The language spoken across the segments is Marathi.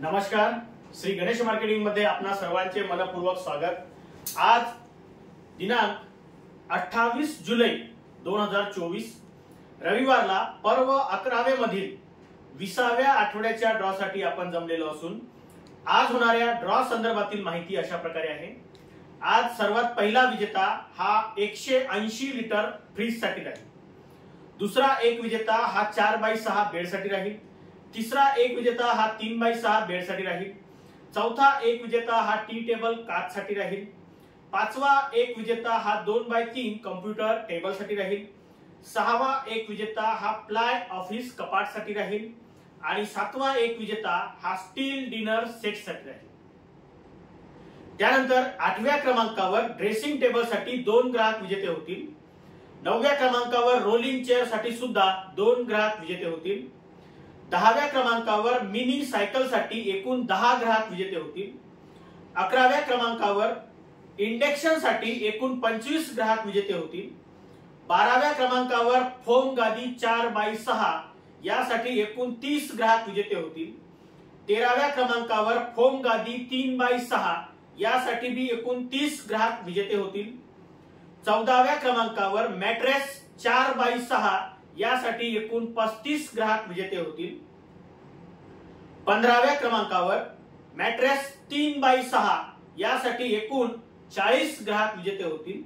नमस्कार, श्री गणेश मार्केटिंग मध्ये आपणा सर्वांचे मनपूर्वक स्वागत। आज दिनांक 28 जुलै 2024 रविवारला पर्व 11वे मधील 20व्या आठवड्याच्या ड्रॉ साठी आपण जमलेलो असून आज होणाऱ्या ड्रॉ संदर्भातील माहिती अशा प्रकारे आहे। आज सर्वात पहिला विजेता हा 180 लिटर फ्रीज साठी राहील। दुसरा एक विजेता हा 4x6 बेड साठी राहील। तिसरा एक विजेता हा 3x6 बेड साठी राहील। चौथा एक विजेता हा टी टेबल काच साठी राहील। पाचवा एक विजेता हा 2x3 कॉम्प्युटर टेबल साठी राहील। सहावा एक विजेता हा प्लाय ऑफिस कपाट साठी राहील आणि सातवा एक विजेता हा स्टील डिनर सेट साठी राहील। त्यानंतर 8व्या क्रमांकावर ड्रेसिंग टेबल साठी 2 ग्राहक विजेते होतील। 9व्या क्रमांकावर रोलिंग चेअर साठी सुद्धा 2 ग्राहक विजेते होतील। 10व्या क्रमांकावर मिनी सायकल साठी एकूण 10 ग्राहक विजेते होतील। 11व्या क्रमांकावर इंडक्शन साठी एकूण 25 ग्राहक विजेते होतील। 12व्या क्रमांकावर फोम गादी 4x6 यासाठी एकूण 30 ग्राहक विजेते होतील। 13व्या क्रमांकावर फोम गादी 3x6 यासाठी भी एकूण 30 ग्राहक विजेते होतील। 14व्या क्रमांकावर मॅट्रेस 4x6 यासाठी एकूण 35 ग्राहक विजेते होतील। 15व्या क्रमांकावर मॅट्रेस 3x6 यासाठी एकूण 40 ग्राहक विजेते होतील।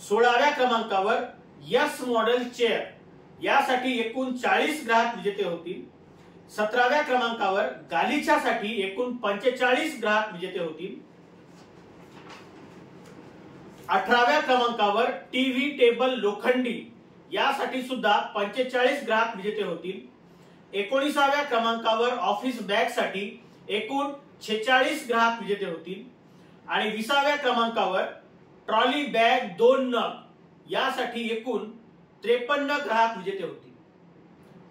16व्या क्रमांकावर यस मॉडेल चेअर यासाठी एकूण 40 ग्राहक विजेते होतील। 17व्या क्रमांकावर गालिच्यासाठी एकूण 45 ग्राहक विजेते होतील। 18व्या क्रमांकावर टीव्ही टेबल लोखंडी यासाठी सुद्धा 45 ग्राहक विजेते होतील। 19व्या क्रमांकावर ऑफिस बॅग साठी एकूण 46 ग्राहक विजेते होतील आणि 20व्या क्रमांकावर ट्रॉली बॅग 2 नग यासाठी एकूण 53 ग्राहक विजेते होतील।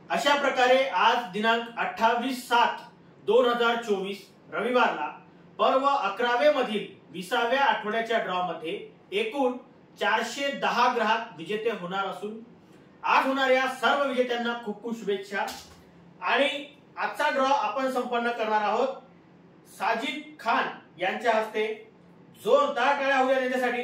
अशा प्रकारे आज दिनांक 28/7/2024 रविवारला पर्व 11वे मधील 20व्या आठवड्याच्या ड्रॉ मध्ये एकूण 410 ग्राहक विजेते होणार असून आज होणाऱ्या सर्व विजेत्यांना खूप खूप शुभेच्छा। आणि आजचा ड्रॉ आपण संपन्न करणार आहोत साजिद खान यांच्या हस्ते। जोरदार टाळ्या होऊ द्या त्यांच्यासाठी।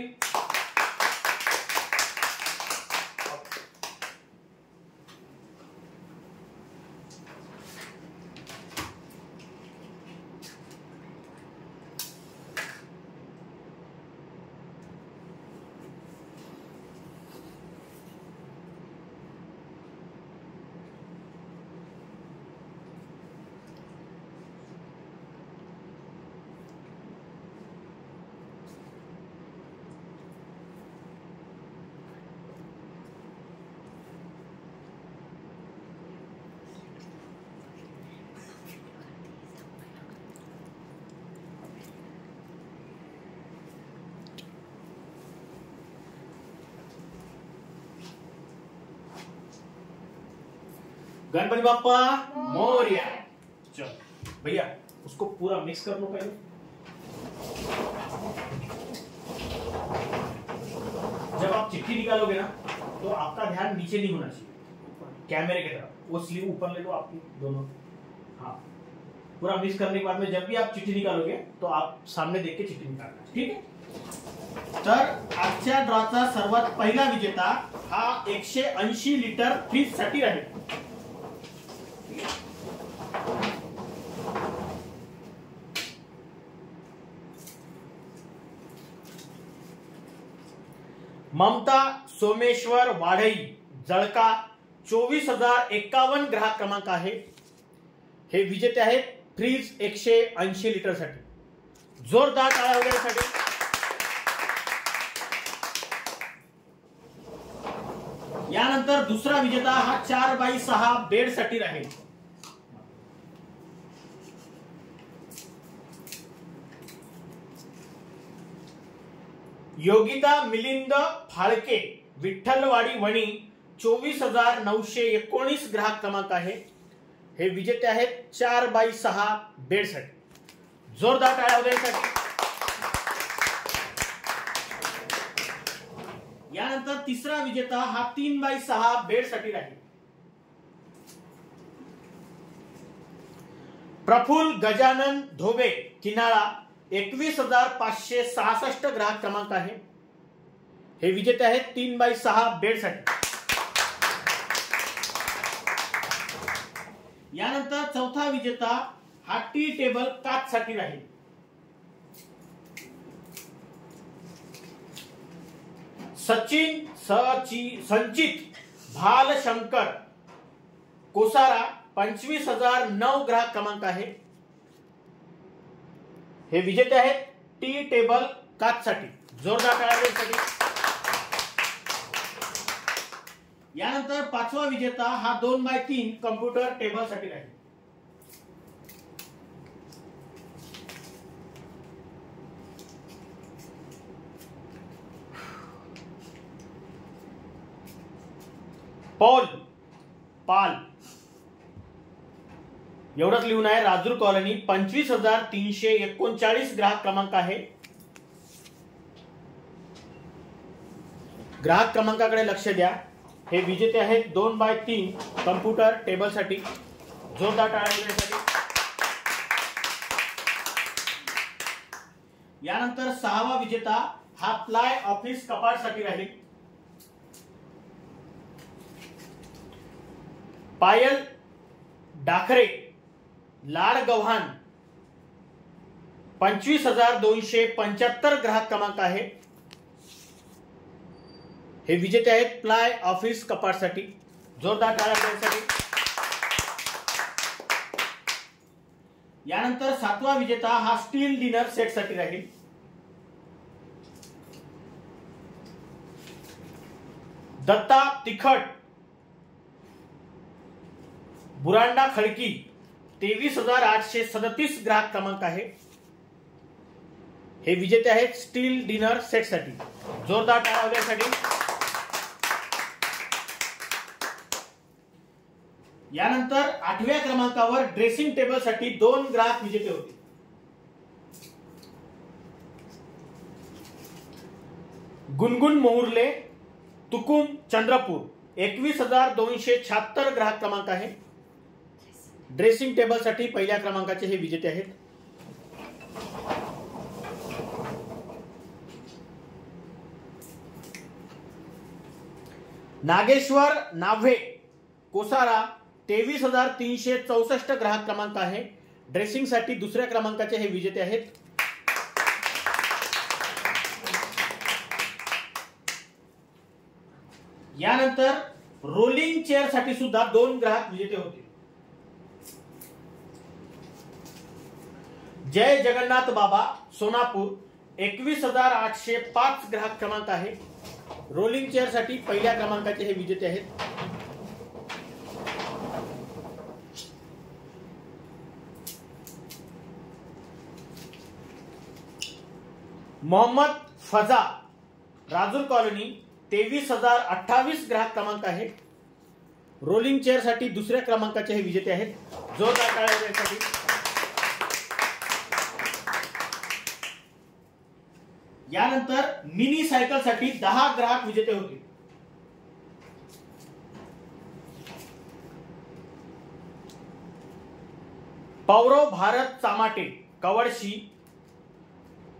गणपति बाप्पा मोरया। चलो भैया उसको पूरा मिक्स कर लो पहले। जब आप चिट्ठी निकालोगे ना तो आपका ध्यान नीचे नहीं होना चाहिए, कैमरे की तरफ। वो स्लीव ऊपर ले लो आपकी दोनों। हाँ, पूरा मिक्स करने के बाद में जब भी आप चिट्ठी निकालोगे तो आप सामने देख के चिट्ठी निकालना, ठीक है। तर आजच्या ड्रॉचा सर्वात पहिला विजेता हा 180 लिटर फ्रीज साठी राहील। ममता सोमेश्वर वाढई जळका 24,051 ग्राहक क्रमांक आहे। हे विजेते आहेत फ्रीज 180 लिटर साठी। जोरदार टाळ्या वगैरेसाठी। यानंतर दुसरा विजेता हा 4x6 बेड साठी राहील। योगिता मिलिंद फाळके विठ्ठलवाडी वणी 24,919 ग्राहक क्रमांक आहे। हे विजेते आहेत 4x6 बेड साठी। जोरदार टाळ्या वगैरेसाठी। यानंतर तिसरा विजेता हा 3x6 बेड साठी राहील। प्रफुल्ल गजानन धोबे किनाळा 21,566 ग्राहक क्रमांक आहे. हे विजेते आहेत 3x6 बेडसाठी. यानंतर चौथा विजेता हा टी टेबल काच साठी राहील. संचित भालशंकर कोसारा 25,009 ग्राहक क्रमांक आहे. हे विजेते आहेत टी टेबल काच साठी. जोरदार टाळ्यांसाठी. यानंतर पाचवा विजेता हा 2x3 कम्प्युटर टेबल साठी राहील. पाल एवढंच लिहून आहे. राजूर कॉलनी 25,339 ग्राहक क्रमांक आहे. ग्राहक क्रमांकाकडे लक्ष द्या. हे विजेते आहेत 2x3 कम्प्युटर टेबल साठी. जोरदार टाळ्यांसाठी. यानंतर सहावा विजेता हा प्लाय ऑफिस कपाट साठी राहील. पायल डाखरे लाडगव्हाण 25,275 ग्राहक क्रमांक आहे. हे विजेते आहेत प्लाय ऑफिस कपाट साठी. जोरदार टाळ्यांसाठी. यानंतर सातवा विजेता हा स्टील डिनर सेट साठी राहील. दत्ता तिखट बुरांडा खडकी 23,837 ग्राहक क्रमांक आहे. हे विजेते आहेत स्टील डिनर सेट साठी. जोरदार टाळ्यांसाठी. यानंतर आठव्या क्रमांकावर ड्रेसिंग टेबल साठी 2 ग्राहक विजेते होते. गुनगुन मोहुर्ले तुकुम चंद्रपूर 21,276 ग्राहक क्रमांक आहे. ड्रेसिंग टेबल साठी पहिल्या क्रमांकाचे हे विजेते आहेत. नागेश्वर नाव्हे कोसारा 23,364 ग्राहक क्रमांक आहे. ड्रेसिंग साठी दुसऱ्या क्रमांकाचे हे विजेते आहेत. यानंतर रोलिंग चेअर साठी सुद्धा 2 ग्राहक विजेते होते. जय जगन्नाथ बाबा सोनापूर 21,805 ग्राहक क्रमांक आहे. रोलिंग चेअर साठी पहिल्या क्रमांकाचे हे विजेते आहेत. मोहम्मद फजा राजूर कॉलनी 23,028 ग्राहक क्रमांक आहे. रोलिंग चेअर साठी दुसऱ्या क्रमांकाचे हे विजेते आहेत. जोरदार टाळ्यांसाठी. यानंतर मिनी सायकल साठी 10 ग्राहक विजेते होते. पौरव भारत चामाटे कवडशी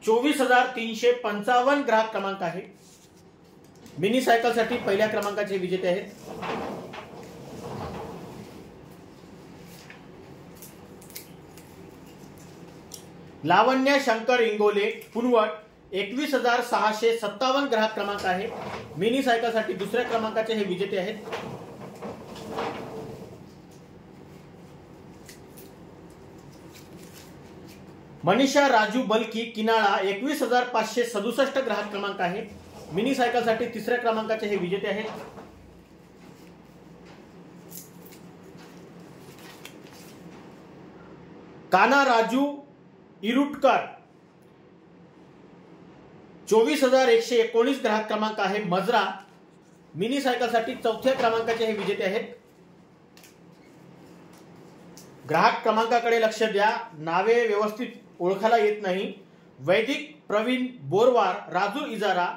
24,355 ग्राहक क्रमांक आहे. मिनी सायकल साठी पहिल्या क्रमांकाचे विजेते आहेत. लावण्य शंकर इंगोले पुनवट 21,657 ग्राहक क्रमांक आहे. मिनी सायकल साठी दुसऱ्या क्रमांकाचे हे विजेते आहेत. मनीषा राजू बलकी किनाळा 21,567 ग्राहक क्रमांक आहे. मिनी सायकल साठी तिसऱ्या क्रमांकाचे हे विजेते आहेत. काना राजू इरुटकर 24,119 ग्राहक क्रमांक आहे. मजरा मिनी सायकल साठी चौथ्या क्रमांकाचे हे विजेते आहेत. ग्राहक क्रमांकाकडे लक्ष द्या. नावे व्यवस्थित ओळखायला येत नाही. वैदिक प्रवीण बोरवार राजूर इजारा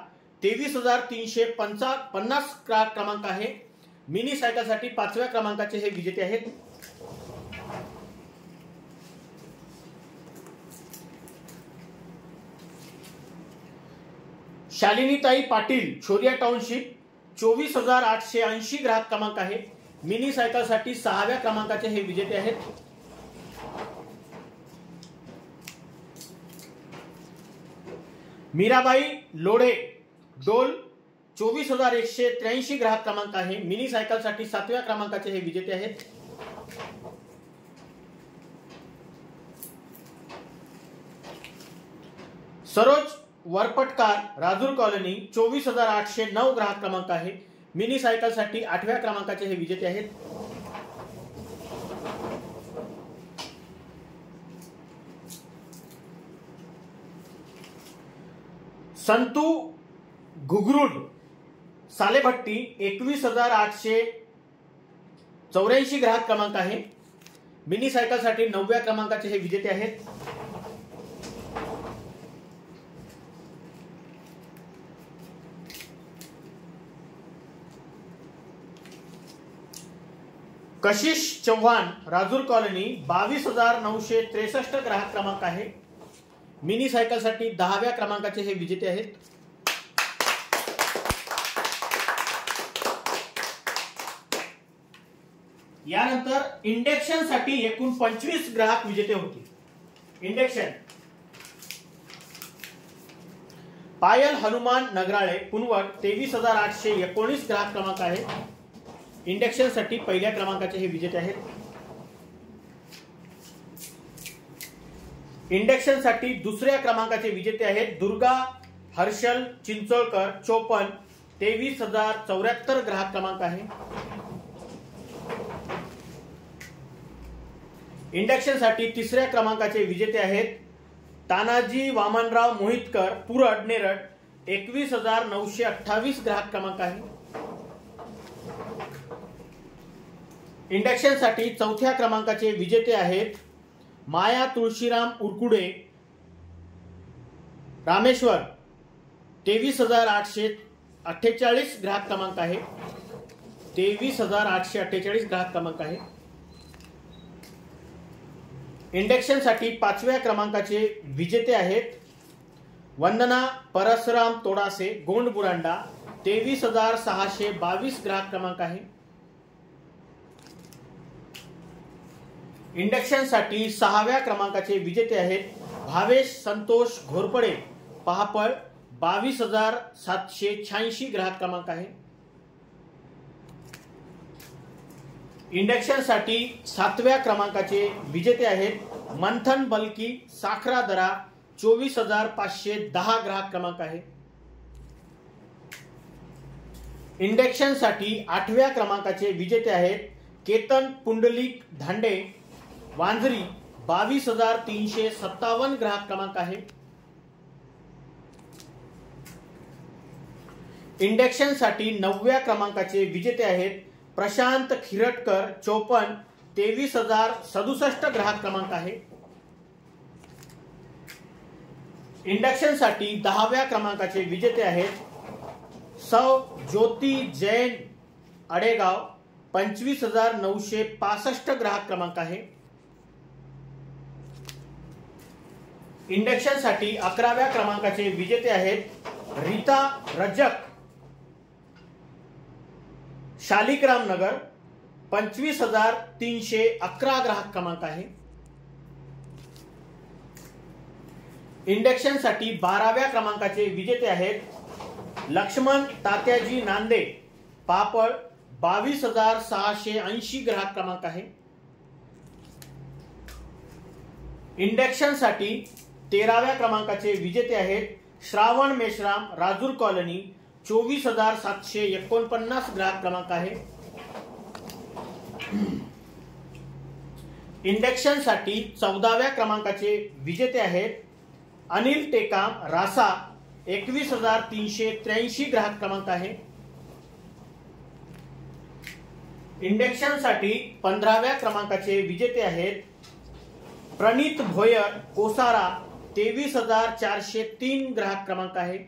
23,350 ग्राहक क्रमांक आहे. मिनी सायकल साठी 5व्या क्रमांकाचे हे विजेते आहेत. शालिनीताई पाटील, छोरिया टाउनशिप, 24,880 ग्राहक क्रमांक आहे. मिनी सायकलसाठी 6व्या क्रमांकाचे हे विजेते आहेत. मीराबाई लोढे, डोल, 24,183 ग्राहक क्रमांक आहे. मिनी सायकलसाठी 7व्या क्रमांकाचे हे विजेते आहेत. सरोज वरपटकार, राजूर कॉलनी, 24,809 ग्राहक क्रमांक आहे. मिनी सायकलसाठी 8व्या क्रमांकाचे हे विजेते आहेत. संतू घुगरुड, सालेभट्टी, 21,884 ग्राहक क्रमांक आहे. मिनी सायकलसाठी 9व्या क्रमांकाचे हे विजेते आहेत. कशिश चव्हाण, राजूर कॉलनी, 22,963 ग्राहक क्रमांक आहे. मिनी सायकलसाठी 10व्या क्रमांकाचे हे विजेते आहेत. यानंतर इंडक्शन साठी एकूण 25 ग्राहक विजेते होते. इंडक्शन पायल हनुमान नगराळे, पुनवट, 23,819 ग्राहक क्रमांक आहे. इंडक्शन साठी पहिल्या क्रमांकाचे हे विजेते आहेत. इंडक्शन साठी दुसऱ्या क्रमांकाचे विजेते आहेत दुर्गा हर्षल चिंचोळकर, 54, 23,074 ग्राहक क्रमांक आहे. इंडक्शन साठी तिसऱ्या क्रमांकाचे विजेते आहेत तानाजी वामनराव मोहितकर, पुरड, नेरळ, 21,928 ग्राहक क्रमांक आहे. इंडक्शन साठी चौथ्या क्रमांकाचे विजेते आहेत माया तुळशीराम उरकुडे, रामेश्वर, 23,848 ग्राहक क्रमांक आहे. 23,848 ग्राहक क्रमांक आहे. इंडक्शन साठी 5व्या क्रमांकाचे विजेते आहेत वंदना परसराम तोडासे, गोंड बुरांडा, 23,622 ग्राहक क्रमांक आहे. इंडक्शन साठी 6व्या क्रमांकाचे विजेते आहेत भावेश संतोष घोरपडे, पहापळ, 22,786 ग्राहक क्रमांक आहे. इंडक्शन साठी 7व्या क्रमांकाचे विजेते आहेत मंथन बलकी, साखरादरा, 24,510 ग्राहक क्रमांक आहे. इंडक्शन साठी 8व्या क्रमांकाचे विजेते आहेत केतन पुंडलिक धांडे, वांजरी, 22,357 ग्राहक क्रमांक आहे. इंडक्शन साठी 9व्या क्रमांकाचे विजेते आहेत प्रशांत खिरटकर, 54, 23,067 ग्राहक क्रमांक आहे. इंडक्शन साठी 10व्या क्रमांकाचे विजेते आहेत सौ ज्योती जैन अडेगाव, 25,965 ग्राहक क्रमांक आहे. इंडक्शन साठी 11व्या क्रमांकाचे विजेते आहेत रीता रजक, शालिग्राम नगर, 25,311 ग्राहक क्रमांक आहे. इंडक्शन साठी 12व्या क्रमांकाचे विजेते आहेत लक्ष्मण तात्याजी नांदे, पापळ, 22,680 ग्राहक क्रमांक आहे. इंडक्शन साठी 13व्या क्रमांकाचे विजेते आहेत श्रावण मेश्राम, राजूर कॉलनी, 24,749 ग्राहक क्रमांक आहे. इंडक्शन साठी 14व्या क्रमांकाचे विजेते आहेत अनिल टेकाम, रासा, 21,383 ग्राहक क्रमांक आहे. इंडक्शन साठी 15व्या क्रमांकाचे विजेते आहेत प्रणित भोयर, कोसारा, 23,403 ग्राहक क्रमांक आहे.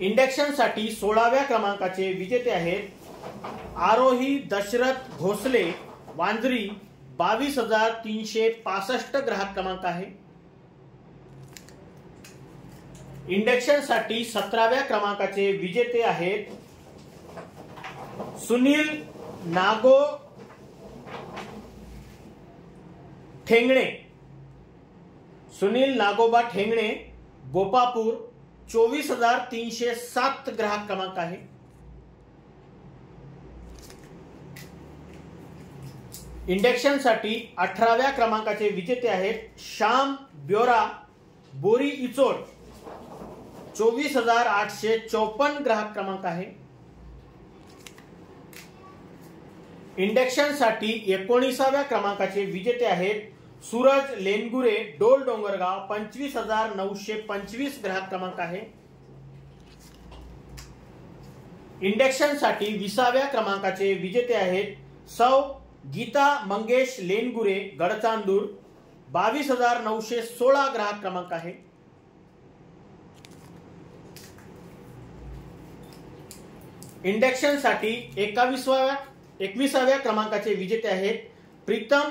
इंडक्शन साठी 16व्या क्रमांकाचे विजेते आहेत आरोही दशरथ भोसले, वांजरी, 22,365 ग्राहक क्रमांक आहे. इंडक्शन साठी 17व्या क्रमांकाचे विजेते आहेत सुनील नागो ठेंगणे, सुनील नागोबा ठेंगणे, बोपापूर, 24,307 ग्राहक क्रमांक आहे। इंडक्शन साठी 18व्या क्रमांकाचे विजेते आहेत श्याम ब्योरा बोरी इचोड, 24,854 ग्राहक क्रमांक आहे। इंडक्शन साठी 19व्या क्रमांकाचे विजेते आहेत सूरज लेनगुरे डोल डोंगरगाव, 25,925 ग्राहक क्रमांक आहे। इंडक्शन साठी 20व्या क्रमांकाचे विजेते आहेत सौ गीता मंगेश लेनगुरे गडचांदूर, 22,916 ग्राहक क्रमांक आहे। इंडक्शन साठी 21व्या क्रमांकाचे विजेते आहेत प्रीतम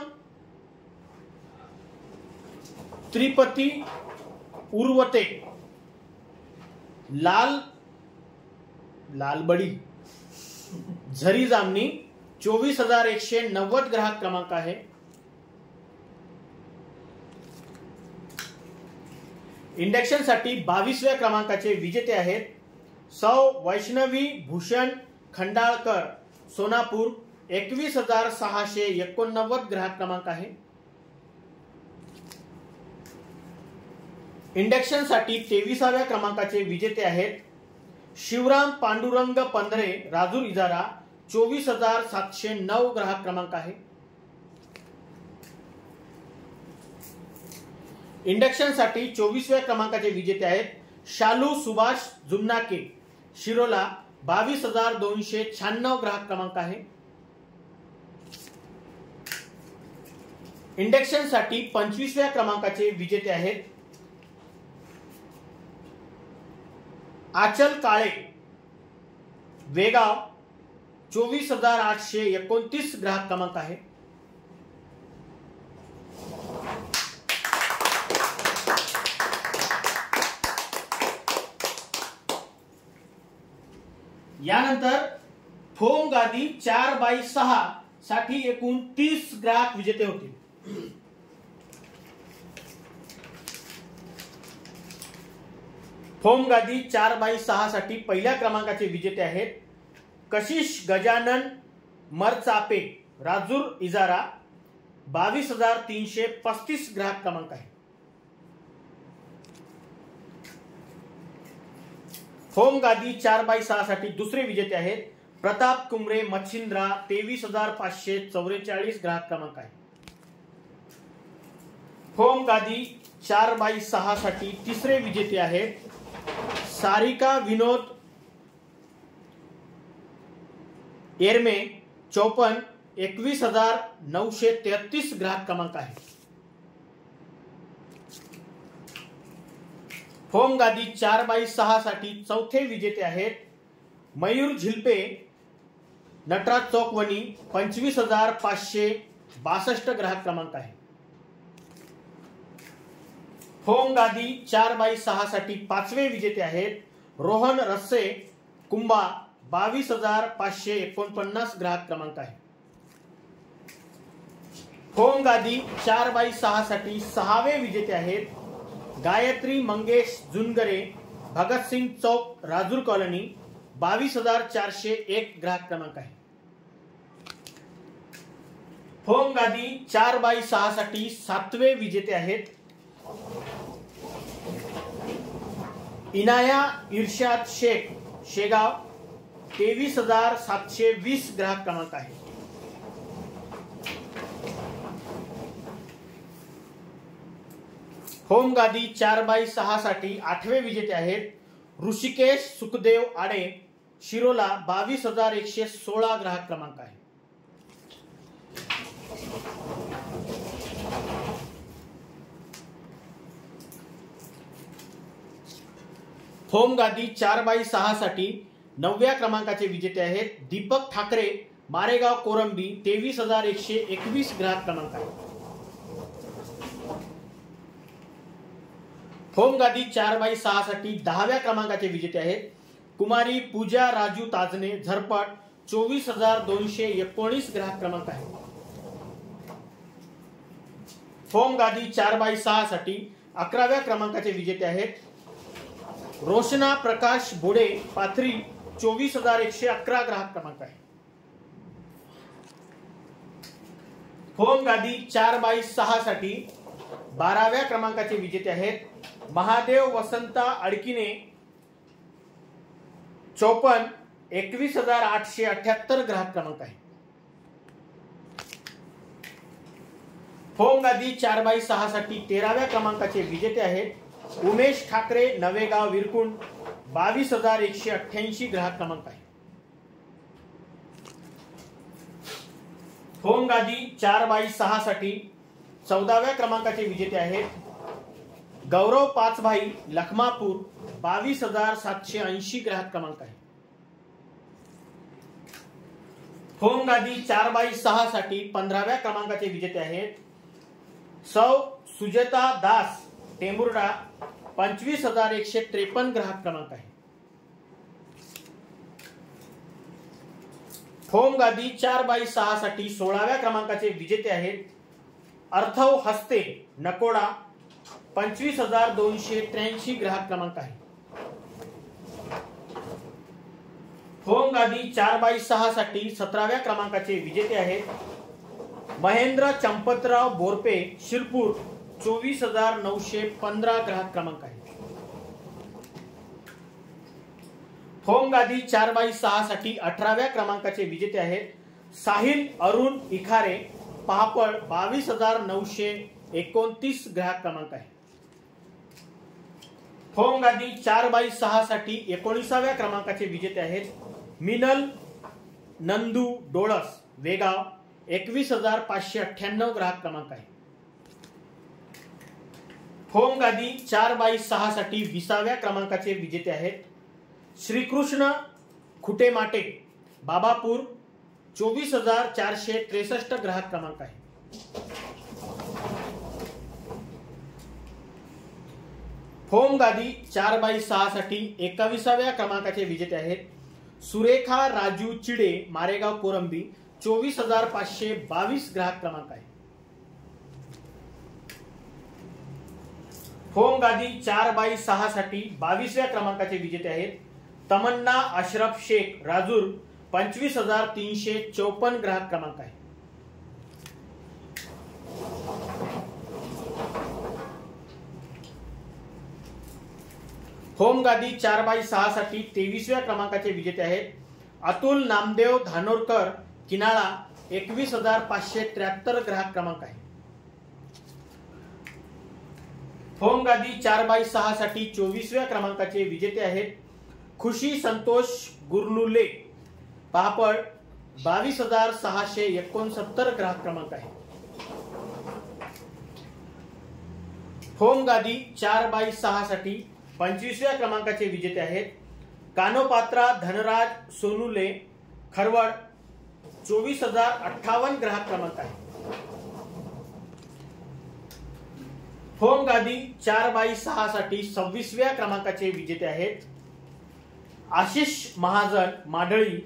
त्रिपती उर्वते लालबडी झरी जामनी, 24,190 ग्राहक क्रमांक आहे। इंडक्शन साठी 22व्या क्रमांकाचे विजेते आहेत सौ वैष्णवी भूषण खंडाळकर सोनापूर, 21,689 ग्राहक क्रमांक आहे। इंडक्शन साठी 23व्या क्रमांकाचे विजेते आहेत शिवराम पांडुरंग पंधरे राजूर इजारा, 24,709 ग्राहक क्रमांक आहे। इंडक्शन साठी 24व्या क्रमांकाचे विजेते आहेत शालू सुभाष जुमनाके शिरोला, 22,296 ग्राहक क्रमांक आहे। इंडक्शन साठी 25व्या क्रमांकाचे विजेते आहेत आचल काळे वेगाव, 24,829 ग्राहक क्रमांक आहे। यानंतर फोम गादी 4x6 साठी एकूण 30 ग्राहक विजेते होतील। फोम गादी 4x6 साठी पहिल्या क्रमांकाचे विजेते आहेत कशिश गजानन मरचापे राजूर इजारा, 22,335 ग्राहक क्रमांक आहे। फोम गादी 4x6 साठी दुसरे विजेते आहेत प्रताप कुमरे मच्छिंद्रा, 23,544 ग्राहक क्रमांक आहे। फोम गादी 4x6 साठी तिसरे विजेते आहेत सारिका विनोद एरमे 54, 21,933 ग्राहक क्रमांक आहे। फोम गादी 4x6 साठी चौथे विजेते आहेत मयूर झिलपे नटराज चौकवणी, 25,562 ग्राहक क्रमांक आहे। फोम गादी 4x6 साठी पाचवे विजेते आहेत रोहन रस्से कुंभा, 22,549 ग्राहक क्रमांक आहे। फोम गादी 4x6 साठी सहावे विजेते आहेत गायत्री मंगेश जुनगरे भगतसिंग चौक राजूर कॉलनी, 22,401 ग्राहक क्रमांक आहे। फोम गादी 4x6 साठी सातवे विजेते आहेत इनाया इर्शाद शेख शेगाव, 23,720 ग्राहक क्रमांक आहे। फोम गादी 4x6 साठी आठवे विजेते आहेत ऋषिकेश सुखदेव आडे शिरोला, 22,116 ग्राहक क्रमांक आहे। फोम गादी 4x6 साठी 9व्या क्रमांकाचे विजेते आहेत दीपक ठाकरे मारेगाव कोरंबी, 23,121 ग्राहक क्रमांक आहे। होम गादी 4x6 साठी 10व्या क्रमांकाचे विजेते आहेत कुमारी पूजा राजू ताजने, झरपट 24,219 ग्राहक क्रमांक आहे। होम गादी 4x6 साठी 11व्या क्रमांकाचे विजेते आहेत रोशना प्रकाश बोडे, पाथरी 24,111 ग्राहक क्रमांक आहे। होम गादी 4x6 साठी 12व्या क्रमांकाचे विजेते आहेत महादेव वसंता अडकिने, 54 21,878 ग्राहक क्रमांक आहे। होम गादी 4x6 साठी 13व्या क्रमांकाचे विजेते आहेत उमेश ठाकरे, नवेगाव विरकुंड, 22,188 ग्राहक क्रमांक आहे। होम गादी 4x6 साठी 14व्या क्रमांकाचे विजेते आहेत गौरव पाचभाई, लखमापूर, 22,780 ग्राहक क्रमांक आहे। होम गादी 4x6 साठी 15व्या क्रमांकाचे विजेते आहेत सौ सुजेता दास, टेंबुर्डा, 25,153 ग्राहक क्रमांक आहे। होम गादी 4x6 साठी 16व्या क्रमांकाचे विजेते आहेत अर्थव हस्ते, नकोडा, 25,283 ग्राहक क्रमांक आहे। होम गादी 4x6 साठी 17व्या क्रमांकाचे विजेते आहेत महेंद्र चंपतराव बोरपे, शिरपूर, 24,915 ग्राहक क्रमांक आहे। होम गादी 4x6 साठी 18व्या क्रमांकाचे विजेते आहेत साहिल अरुण इखारे, पहापळ, 22,929 ग्राहक क्रमांक आहे। होम गादी 4x6 साठी 19व्या क्रमांकाचे विजेते आहेत मिनल नंदू डोळस, वेगाव, 21,598 ग्राहक क्रमांक आहे। होम गादी 4x6 साठी 20व्या क्रमांकाचे विजेते आहेत श्रीकृष्ण खुटेमाटे, बाबापूर, 24,463 ग्राहक क्रमांक आहे। होम गादी 4x6 साठी 21व्या क्रमांकाचे विजेते आहेत सुरेखा राजू चिडे, मारेगाव कोरंबी, 24,522 ग्राहक क्रमांक आहे। होम गादी 4x6 साठी 22व्या क्रमांकाचे विजेते आहेत तमन्ना अशरफ शेख, राजूर, 25,354 ग्राहक क्रमांक आहे। होम गादी 4x6 साठी 23व्या क्रमांकाचे विजेते आहेत अतुल नामदेव धानोरकर, किनाळा, 21,573 ग्राहक क्रमांक आहे। होम गादी 4x6 साठी 24व्या क्रमांकाचे विजेते आहेत खुशी संतोष गुरनुले, पापड, 22,669 ग्राहक क्रमांक आहे। होम गादी 4x6 साठी 25व्या क्रमांकाचे विजेते आहेत कानोपात्रा धनराज सोनुले, खरवड, 24,058 ग्राहक क्रमांक आहे। होम गादी 4x6 साठी 26व्या क्रमांकाचे विजेते आहेत आशिष महाजन, माडळी,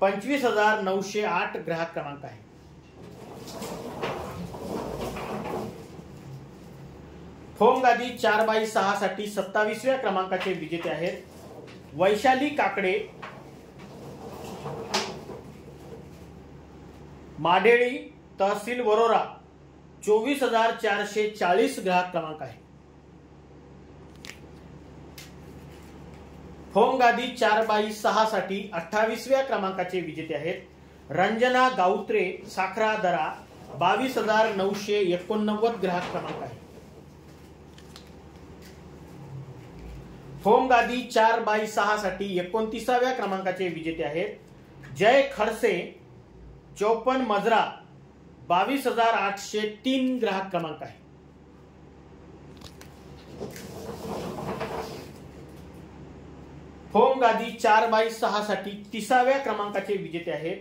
25,908 ग्राहक क्रमांक आहे। होम गादी 4x6 साठी 27व्या क्रमांकाचे विजेते आहेत वैशाली काकडे, माडेळी, तहसील वरोरा, 24,440 ग्राहक क्रमांक आहे। होम गादी 4x6 साठी 28व्या क्रमांकाचे विजेते आहेत रंजना गाउत्रे, साखरा दरा, 22,989 ग्राहक क्रमांक आहे। होम गादी 4x6 साठी 29व्या क्रमांकाचे विजेते आहेत जय खडसे, 54 मजरा, 22,803 ग्राहक क्रमांक आहे। होम गादी 4x6 साठी 30व्या क्रमांकाचे विजेते आहेत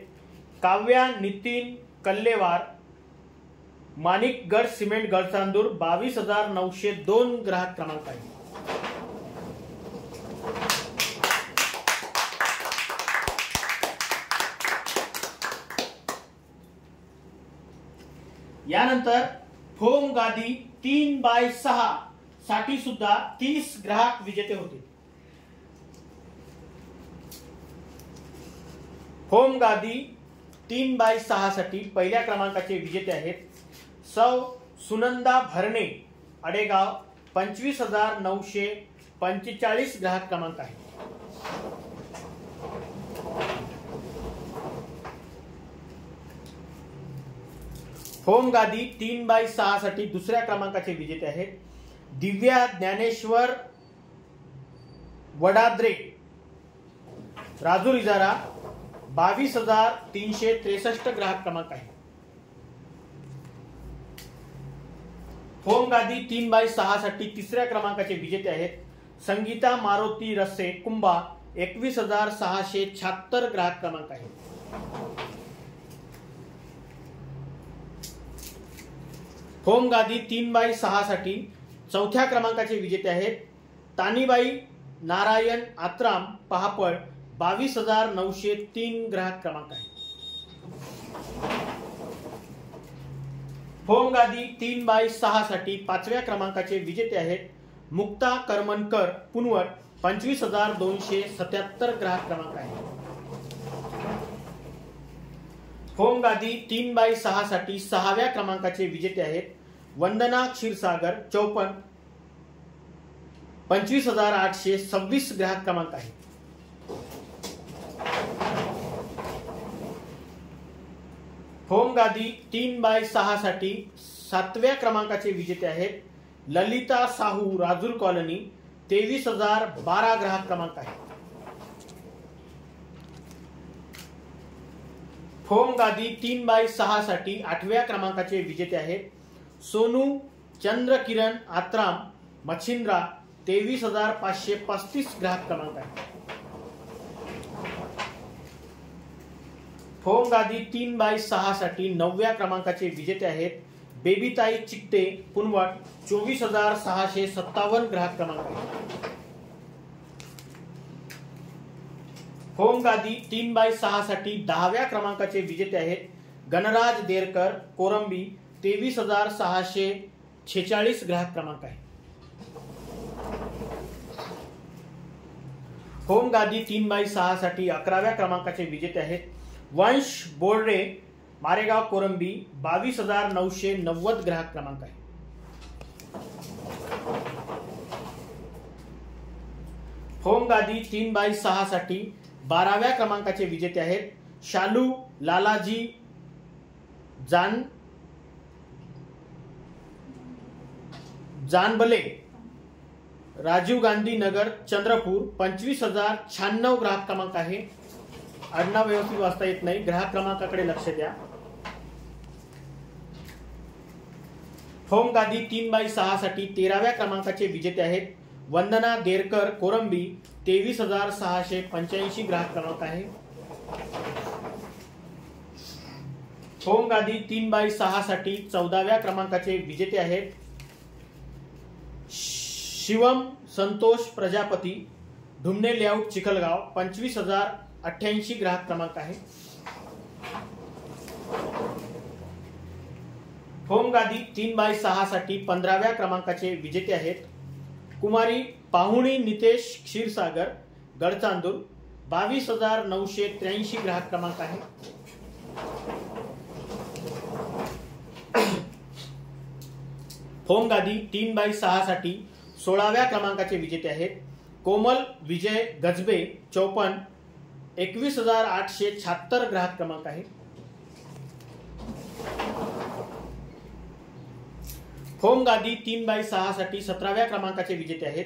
काव्या नितीन कल्लेवार, माणिकगड सिमेंट गडचांदूर, 22,902 ग्राहक क्रमांक आहे। यानंतर फोम गादी 3x6 साठी सुद्धा 30 ग्राहक विजेते होते। फोम गादी 3x6 साठी पहिल्या क्रमांकाचे विजेते आहेत सौ सुनंदा भरणे, अडेगाव, 25,945 ग्राहक क्रमांक आहे। फोम गादी 3x6 साठी दुसऱ्या क्रमांकाचे विजेते आहेत दिव्या ज्ञानेश्वर वडाद्रे, राजूर इजारा, 22,363 ग्राहक क्रमांक आहे। फोम गादी 3x6 साठी तिसऱ्या क्रमांकाचे विजेते आहेत संगीता मारुती रस्से, कुंभा, 21,676 ग्राहक क्रमांक आहे। फोम गादी 3x6 साठी चौथ्या क्रमांकाचे विजेते आहेत तानीबाई नारायण आत्राम, पहापळ, 22,903 ग्राहक क्रमांक आहे। फोम गादी 3x6 साठी पाचव्या क्रमांकाचे विजेते आहेत मुक्ता करमनकर, पुनवट, 25,277 ग्राहक क्रमांक आहे। फोम गादी 3x6 साठी सहाव्या क्रमांकाचे विजेते आहेत वंदना क्षीरसागर, 54, 25,826 ग्राहक क्रमांक आहे। फोम गादी 3x6 साठी सातव्या क्रमांकाचे विजेते आहेत ललिता साहू, राजूर कॉलनी, 23,012 ग्राहक क्रमांक आहे। फोम गादी 3x6 साठी आठव्या क्रमांकाचे विजेते आहेत सोनू चंद्रकिरण आत्राम, मच्छिंद्रा, 23,535 ग्राहक क्रमांक आहे। फोम गादी 3x6 साठी नवव्या क्रमांकाचे विजेते आहेत बेबीताई चिकटे, पुनवट, 24,657 ग्राहक क्रमांक आहे। फोम गादी 3x6 साठी 10व्या क्रमांकाचे विजेते आहेत गणराज देरकर, कोरंबी, 23,646 ग्राहक क्रमांक आहे। फोम गादी 3x6 साठी 11व्या क्रमांकाचे विजेते आहेत वंश बोर्डे, मारेगाव, कोरंबी, 22,990 ग्राहक क्रमांक आहे। फोम गादी 3x6 साठी 12व्या क्रमांकाचे विजेते आहेत शालू लालाजी जानबले, राजीव गांधी नगर, चंद्रपूर, 25,096 ग्राहक क्रमांक आहे। आडनाव व्यवस्थित वाचता येत नाही, ग्राहक क्रमांकाकडे लक्ष द्या। फोम गादी 3x6 साठी 13व्या क्रमांकाचे विजेते आहेत वंदना देरकर, कोरंबी, 23,685 ग्राहक क्रमांक आहे। फोम गादी 3x6 साठी 14व्या क्रमांकाचे विजेते आहेत शिवम संतोष प्रजापती, ढुमणे लेआउट, चिखलगाव, 25,088 ग्राहक क्रमांक आहे। फोम गादी 3x6 साठी 15व्या क्रमांकाचे विजेते आहेत कुमारी पाहुणी नितेश क्षीरसागर, गडचांदूर, 22,983 ग्राहक क्रमांक आहे। फोम गादी 3x6 साठी 16व्या क्रमांकाचे विजेते आहेत कोमल विजय गजबे, 54, 21,876 ग्राहक क्रमांक आहे। फोम गादी 3x6 साठी 17व्या क्रमांकाचे विजेते आहेत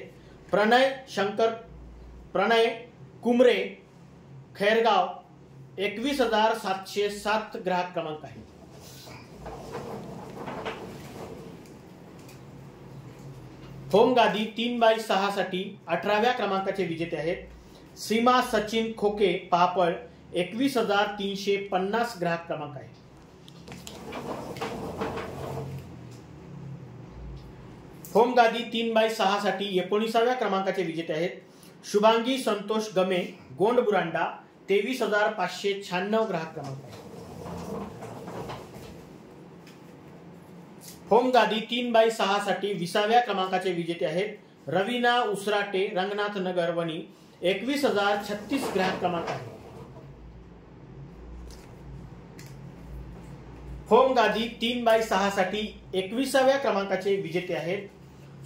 प्रणय कुमरे, खैरगाव, 21,707 ग्राहक क्रमांक आहे। फोम गादी 3x6 साठी 18व्या क्रमांकाचे विजेते आहेत सीमा सचिन खोके, पापळ, 21,350 ग्राहक क्रमांक आहे। फोम गादी 3x6 साठी 19व्या क्रमांकाचे विजेते आहेत शुभांगी संतोष गमे, गोंड बुरांडा, 23,596 ग्राहक क्रमांक आहे। होम गादी 3x6 साठी 20व्या क्रमांकाचे विजेते आहेत रवीना उसराटे, रंगनाथ नगर, वणी. 21,036 ग्राहक क्रमांक आहे. होम गादी 3x6 साठी 21व्या क्रमांकाचे विजेते आहेत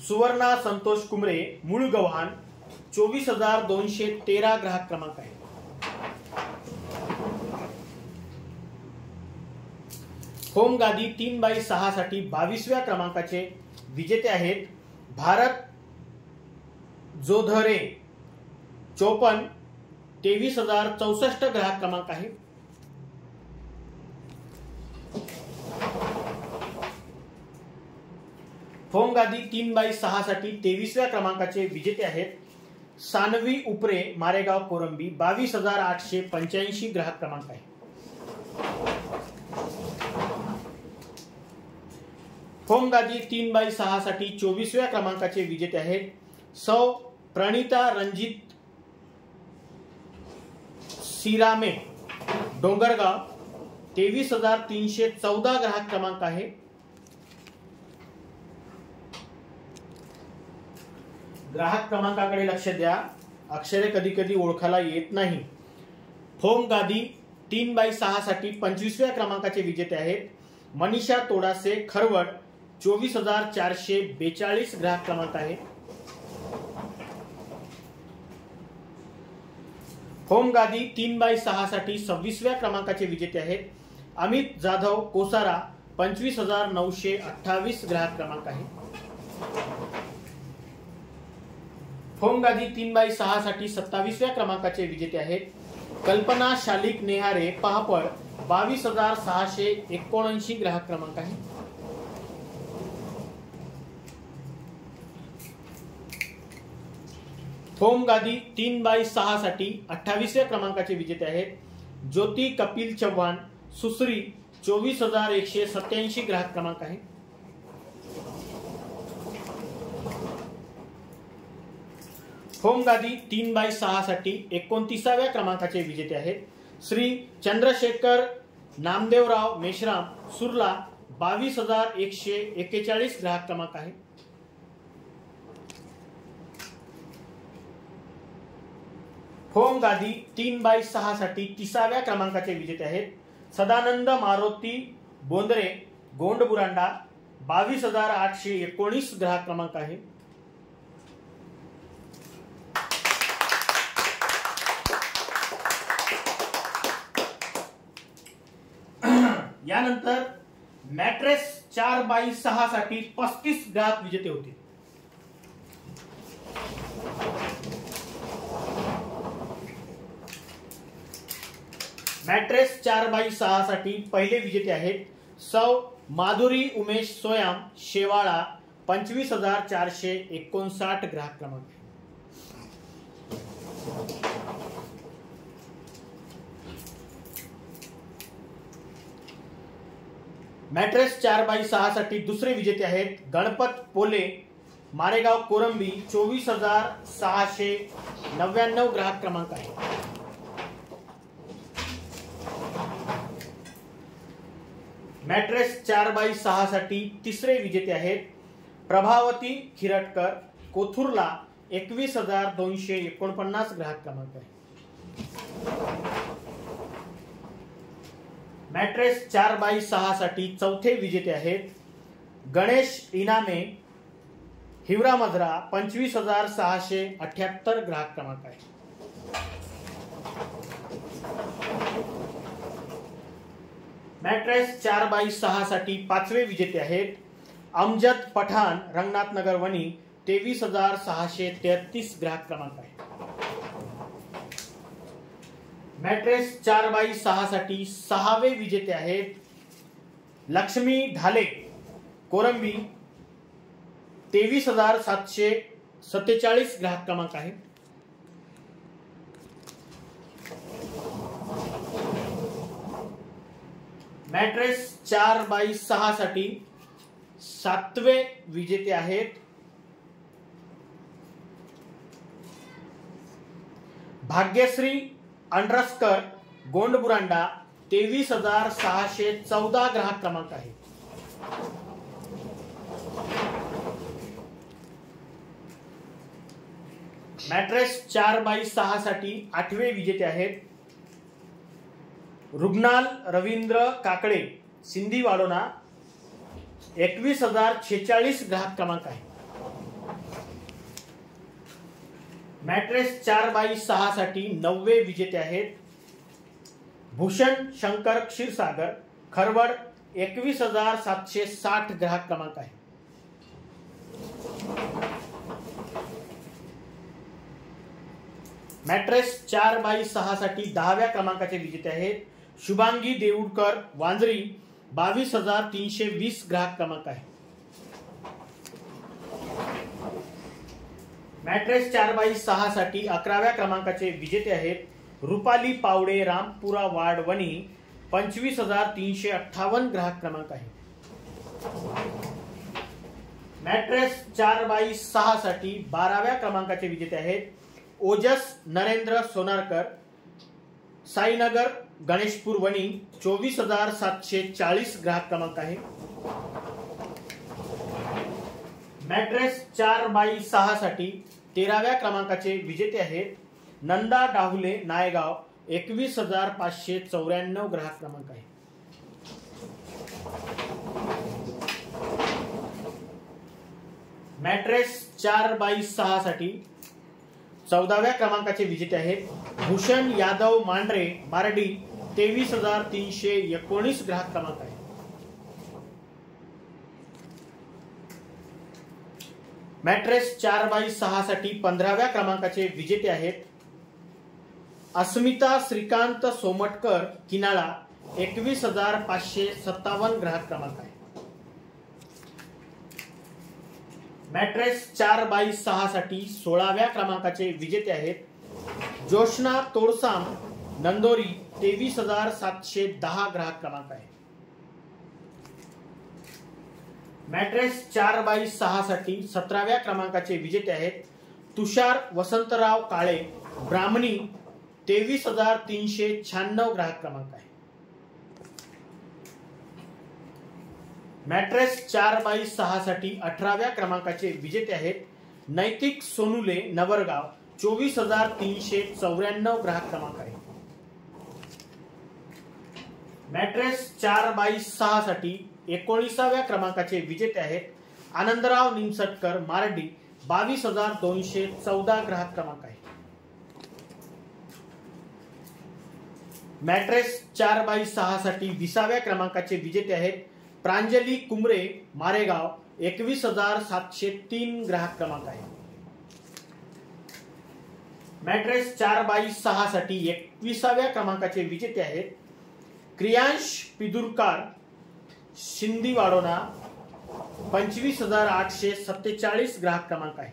सुवर्णा संतोष कुमरे, मूळ गव्हाण. 24,213 ग्राहक क्रमांक आहे. होम गादी 3x6 साठी 22व्या क्रमांकाचे विजेते आहेत भारत जोधरे, 54. 23,064 ग्राहक क्रमांक आहे. होम गादी 3x6 साठी 23व्या क्रमांकाचे विजेते आहेत सानवी उपरे, मारेगाव, कोरंबी. 22,885 ग्राहक क्रमांक आहे. होम गादी 3x6 साठी 24व्या क्रमांकाचे विजेते आहेत सौ प्रणिता रणजित सिरामे, डोंगरगाव. 23,314 ग्राहक क्रमांक आहे. ग्राहक क्रमांकाकडे लक्ष द्या, अक्षरे कधी कधी ओळखायला येत नाही. होम गादी 3x6 साठी 25व्या क्रमांकाचे विजेते आहेत मनीषा तोडासे, खरवड. 24,442 ग्राहक क्रमांक आहे. होम गादी 3x6 साठी 26व्या क्रमांकाचे विजेते आहेत अमित जाधव, कोसारा. 25,928 ग्राहक क्रमांक आहे. होम गादी 3x6 साठी 27व्या क्रमांकाचे विजेते आहेत कल्पना शालिक नेहारे, पहापळ. 22,679 ग्राहक क्रमांक आहे. होम गादी 3x6 साठी 28व्या क्रमांकाचे विजेते आहेत ज्योती कपिल चव्हाण, सुसरी. 24,187 ग्राहक क्रमांक आहे. होम गादी 3x6 साठी 29व्या क्रमांकाचे विजेते आहेत श्री चंद्रशेखर नामदेवराव मेश्राम, सुरला. 22,141 ग्राहक क्रमांक आहे. होम गादी 3x6 साठी 30व्या क्रमांकाचे विजेते आहेत सदानंद मारुती बोंद्रे, गोंडबुरांडा. 22,819 ग्राहक क्रमांक आहे. यानंतर मॅट्रेस 4x6 साठी 35 ग्राहक विजेते होते. मॅट्रेस 4x6 साठी पहिले विजेते आहेत सौ माधुरी उमेश सोयाम, शेवाळा. 25,459 ग्राहक क्रमांक. मॅट्रेस 4x6 साठी दुसरे विजेते आहेत गणपत पोले, मारेगाव, कोरंबी. 24,699 ग्राहक क्रमांक आहे. मॅट्रेस 4x6 साठी तिसरे विजेते आहेत प्रभावती खिरटकर, कोथुरला. 21,249 ग्राहक क्रमांक आहे. मॅट्रेस 4x6 साठी चौथे विजेते आहेत गणेश इनामे, हिवरामधरा. 25,678 ग्राहक क्रमांक आहे. मॅट्रेस 4x6 साठी पाचवे विजेते आहेत अमजद पठाण, रंगनाथ नगर, वणी. 23,633 ग्राहक क्रमांक आहे. मॅट्रेस 4x6 साठी सहावे विजेते आहेत लक्ष्मी ढाले, कोरंबी. 23,747 ग्राहक क्रमांक आहे. मॅट्रेस 4x6 साठी सातवे विजेते आहेत भाग्यश्री अंडरस्कर, गोंडबुरांडा. 23,614 ग्राहक क्रमांक आहे. मॅट्रेस 4x6 साठी 8वे विजेते आहेत रुग्णाल रवींद्र काकडे, सिंधी वाडोना, 21,046 ग्राहक क्रमांक आहे। मॅट्रेस 4x6 साठी 9वे विजेते आहेत भूषण शंकर क्षीरसागर, खरवड, 21,760 ग्राहक क्रमांक आहे। मॅट्रेस 4x6 साठी 10व्या क्रमांकाचे विजेते आहेत शुभांगी देऊडकर, वांजरी, 22,320 ग्राहक क्रमांक आहे। मॅट्रेस 4x6 साठी 11व्या क्रमांकाचे विजेते आहेत रुपाली पावडे, रामपुरा वार्ड, वणी, 25,358 ग्राहक क्रमांक आहे। मॅट्रेस 4x6 साठी 12व्या क्रमांकाचे विजेते आहेत ओजस नरेंद्र सोनारकर, साईनगर, गणेशपूर, वणी, 24,740 ग्राहक क्रमांक आहे। मॅट्रेस 4x6 साठी 13व्या क्रमांकाचे विजेते आहेत नंदा डाहुले, नायगाव, 21,594 ग्राहक क्रमांक आहे। मॅट्रेस 4x6 साठी 14व्या क्रमांकाचे विजेते आहेत भूषण यादव मांढरे, बारडी, 23,319 ग्राहक क्रमांक आहे। मॅट्रेस 4x6 साठी 15व्या क्रमांकाचे विजेते आहेत अस्मिता श्रीकांत सोमटकर, किनाळा, 21,557 ग्राहक क्रमांक आहे। मॅट्रेस 4x6 साठी 16व्या क्रमांकाचे विजेते आहेत जोशना तोडसाम, नंदोरी, 23,710 ग्राहक क्रमांक आहे। मॅट्रेस 4x6 साठी 17व्या क्रमांकाचे विजेते आहेत तुषार वसंतराव काळे, ब्राह्मणी, 23,396 ग्राहक क्रमांक आहे। मॅट्रेस 4x6 साठी 18व्या क्रमांकाचे विजेते आहेत नैतिक सोनुले, नवरगाव, 24,394 ग्राहक क्रमांक आहे। मॅट्रेस 4x6 साठी 19व्या क्रमांकाचे विजेते आहेत आनंदराव निमसटकर, मारडी, 22,214 ग्राहक क्रमांक आहे। मॅट्रेस 4x6 साठी 20व्या क्रमांकाचे विजेते आहेत प्रांजली कुमरे, मारेगाव, 21,703 ग्राहक क्रमांक आहे। मॅट्रेस 4x6 साठी 21व्या क्रमांकाचे विजेते आहेत क्रियांश पिदुरकार, सिंधी वाडोना, 25,847 ग्राहक क्रमांक आहे।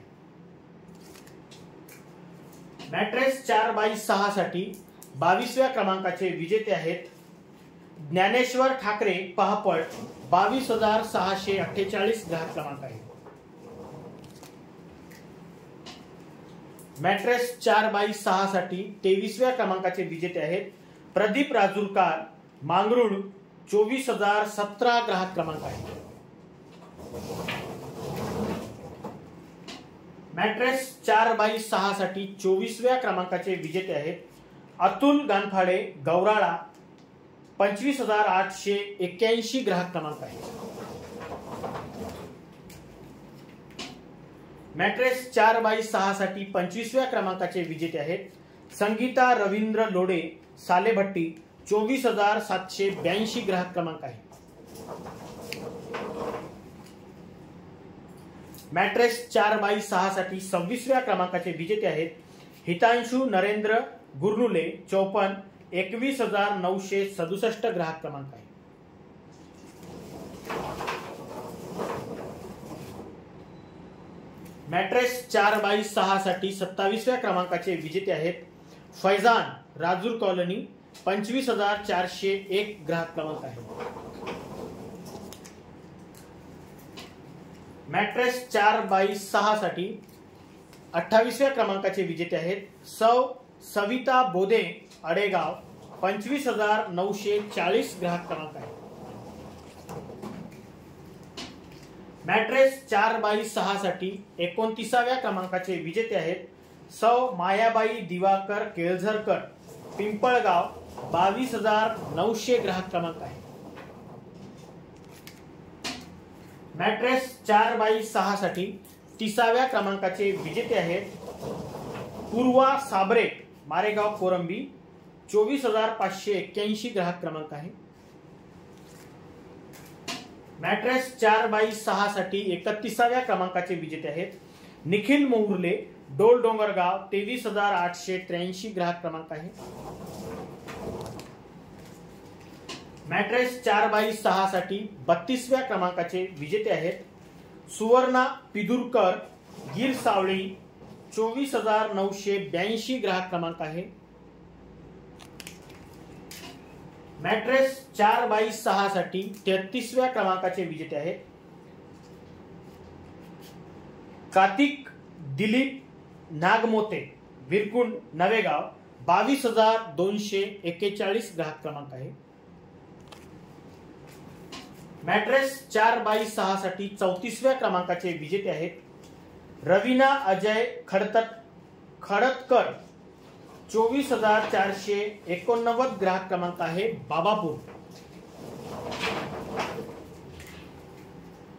मॅट्रेस 4x6 साठी 22व्या क्रमांकाचे विजेते आहेत ज्ञानेश्वर ठाकरे, पहापळ, 22,648 ग्राहक क्रमांक आहे। मॅट्रेस 4x6 साठी 23व्या क्रमांकाचे विजेते आहेत प्रदीप राजूरकार, मांगरूळ, 24,017 ग्राहक क्रमांक आहे। मॅट्रेस 4x6 साठी 24व्या क्रमांकाचे विजेते आहेत अतुल गानफाडे, गौराळा, 25,881 ग्राहक क्रमांक आहे। मॅट्रेस 4x6 साठी 25व्या क्रमांकाचे विजेते आहेत संगीता रवींद्र लोडे, सालेभट्टी, 24,782 ग्राहक क्रमांक आहे। मॅट्रेस 4x6 साठी 26व्या क्रमांकाचे विजेते आहेत हितांशु नरेंद्र गुरनुले, 54, 21,967 ग्राहक क्रमांक आहे। मॅट्रेस 4x6 साठी 27व्या क्रमांकाचे विजेते आहेत फैजान, राजूर कॉलनी, 25,401 ग्राहक क्रमांक आहे। मॅट्रेस 4x6 साठी 28व्या क्रमांकाचे विजेते आहेत सौ सविता बोधे, अडेगाव, 25,940 ग्राहक क्रमांक आहे। मॅट्रेस 4x6 साठी 29व्या क्रमांकाचे विजेते आहेत सौ मायाबाई दिवाकर केळझरकर, पिंपळगाव, 22,900 ग्राहक क्रमांक आहे. मॅट्रेस 4x6 साठी 30व्या क्रमांकाचे विजेते आहेत पूर्वा साबरे, मारेगाव कोरंबी, 24,581 ग्राहक क्रमांक आहे. मॅट्रेस 4x6 साठी 31व्या क्रमांकाचे विजेते आहेत निखिल मोहुर्ले, डोल डोंगरगाव, 23,883 ग्राहक क्रमांक आहे. मॅट्रेस 4x6 साठी 32व्या क्रमांकाचे विजेते आहेत सुवर्णा पिदुरकर, गिर सावळी, 24,982 ग्राहक क्रमांक आहे. मॅट्रेस 4x6 साठी 33व्या क्रमांकाचे विजेते आहेत कार्तिक दिलीप नागमोते, विरकुंड, नवेगाव, 22,241 ग्राहक क्रमांक आहे. मॅट्रेस 4x6 साठी 34व्या क्रमांकाचे विजेते आहेत रवीना अजय खडतकर, 24,489 ग्राहक क्रमांक आहे, बाबापूर.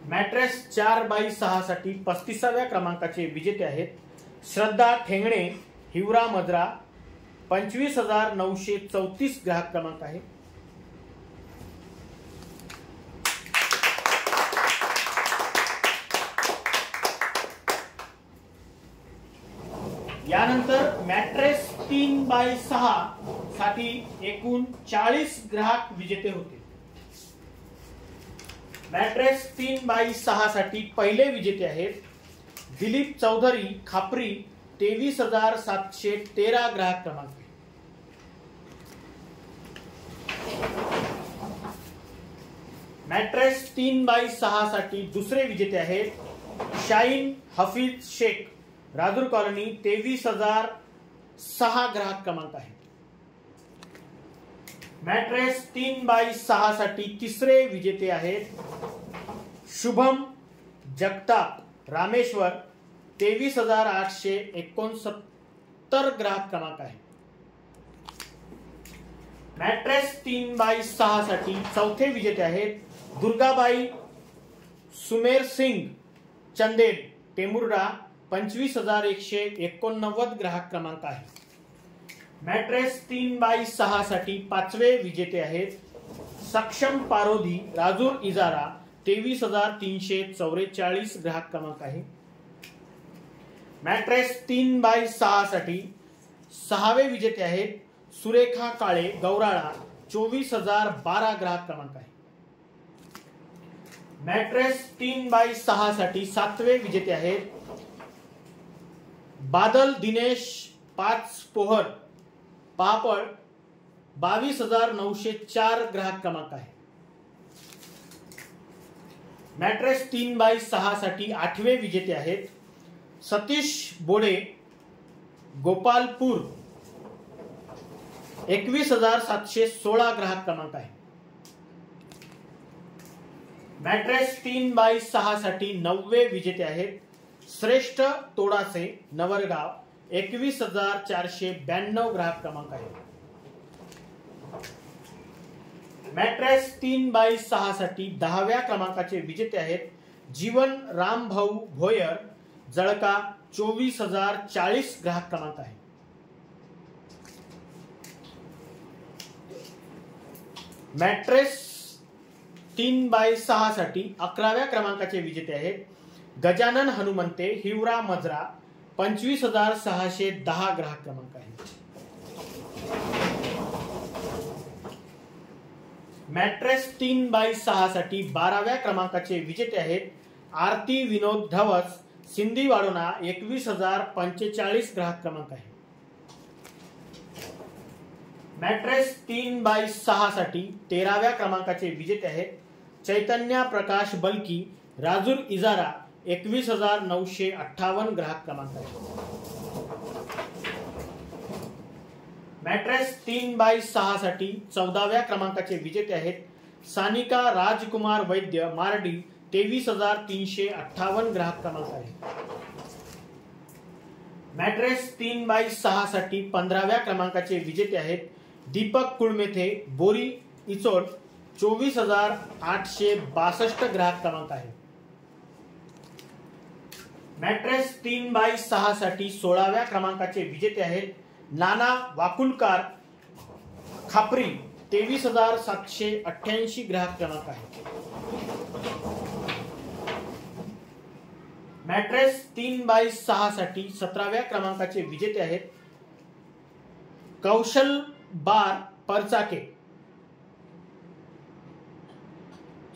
मॅट्रेस 4x6 साठी 35व्या क्रमांकाचे विजेते आहेत श्रद्धा ठेंगणे, हिवरा मजरा, 25,934 ग्राहक क्रमांक आहे. यानंतर मॅट्रेस 3x6 साठी एकूण 40 ग्राहक विजेते होते. मॅट्रेस 3x6 साठी पहिले विजेते आहेत दिलीप चौधरी, खापरी, 23,713 ग्राहक क्रमांक. मॅट्रेस 3x6 साठी दुसरे विजेते आहेत शाहीन हफीज शेख, राजूर कॉलनी, 23,006 ग्राहक क्रमांक आहे. मॅट्रेस 3x6 साठी तिसरे विजेते आहेत शुभम जगताप, रामेश्वर, 23,869 ग्राहक क्रमांक आहे. मॅट्रेस 3x6 साठी चौथे विजेते आहेत दुर्गाबाई सुमेर सिंग, चंदेल, टेमुर्डा, 25,189 ग्राहक क्रमांक आहे. मॅट्रेस 3x6 साठी पाचवे विजेते आहेत सक्षम पारोधी, राजूर इजारा, 23,344 ग्राहक क्रमांक आहे. मॅट्रेस 3x6 साठी सहावे विजेते आहेत सुरेखा काळे, गौराळा, 24,012 ग्राहक क्रमांक आहे. मॅट्रेस 3x6 साठी सातवे विजेते आहेत बादल दिनेश पाचपोहर, पापड, 22,904 ग्राहक क्रमांक आहे. मॅट्रेस 3x6 साठी आठवे विजेते आहेत सतीश बोडे, गोपालपूर, 21,716 ग्राहक क्रमांक आहे. मॅट्रेस 3x6 साठी नववे विजेते आहेत श्रेष्ठ तोडासे, नवरगाव, 21,492 ग्राहक क्रमांक आहे. मॅट्रेस 3x6 साठी 10व्या क्रमांकाचे विजेते आहेत जीवन रामभाऊ भोयर, जळका, 24,040 ग्राहक क्रमांक आहे. मॅट्रेस 3x6 साठी 11व्या क्रमांकाचे विजेते आहेत गजानन हनुमंते, हिवरा मजरा, 25,610 ग्राहक क्रमांक आहे. मॅट्रेस 3x6 साठी 12व्या क्रमांकाचे विजेते आहेत आरती विनोद धवस, सिंधी वाडोना, 21,045 ग्राहक क्रमांक आहे. मॅट्रेस 3x6 साठी 13व्या क्रमांकाचे विजेते आहेत चैतन्य प्रकाश बलकी, राजूर इजारा, 21,958 ग्राहक क्रमांक आहे. मॅट्रेस 3x6 साठी 14व्या क्रमांकाचे विजेते आहेत सानिका राजकुमार वैद्य, मारडी, 23,358 ग्राहक क्रमांक आहे. मॅट्रेस 3x6 साठी 15व्या क्रमांकाचे विजेते आहेत दीपक कुळमेथे, बोरी इचोड, 24,862 ग्राहक क्रमांक आहे. मॅट्रेस 3x6 साठी 16व्या क्रमांकाचे विजेते आहेत नाना वाकुलकार, खापरी, 23,788 ग्राहक क्रमांक आहे. मॅट्रेस 3x6 साठी 17व्या क्रमांकाचे विजेते आहेत कौशल बार परचाके,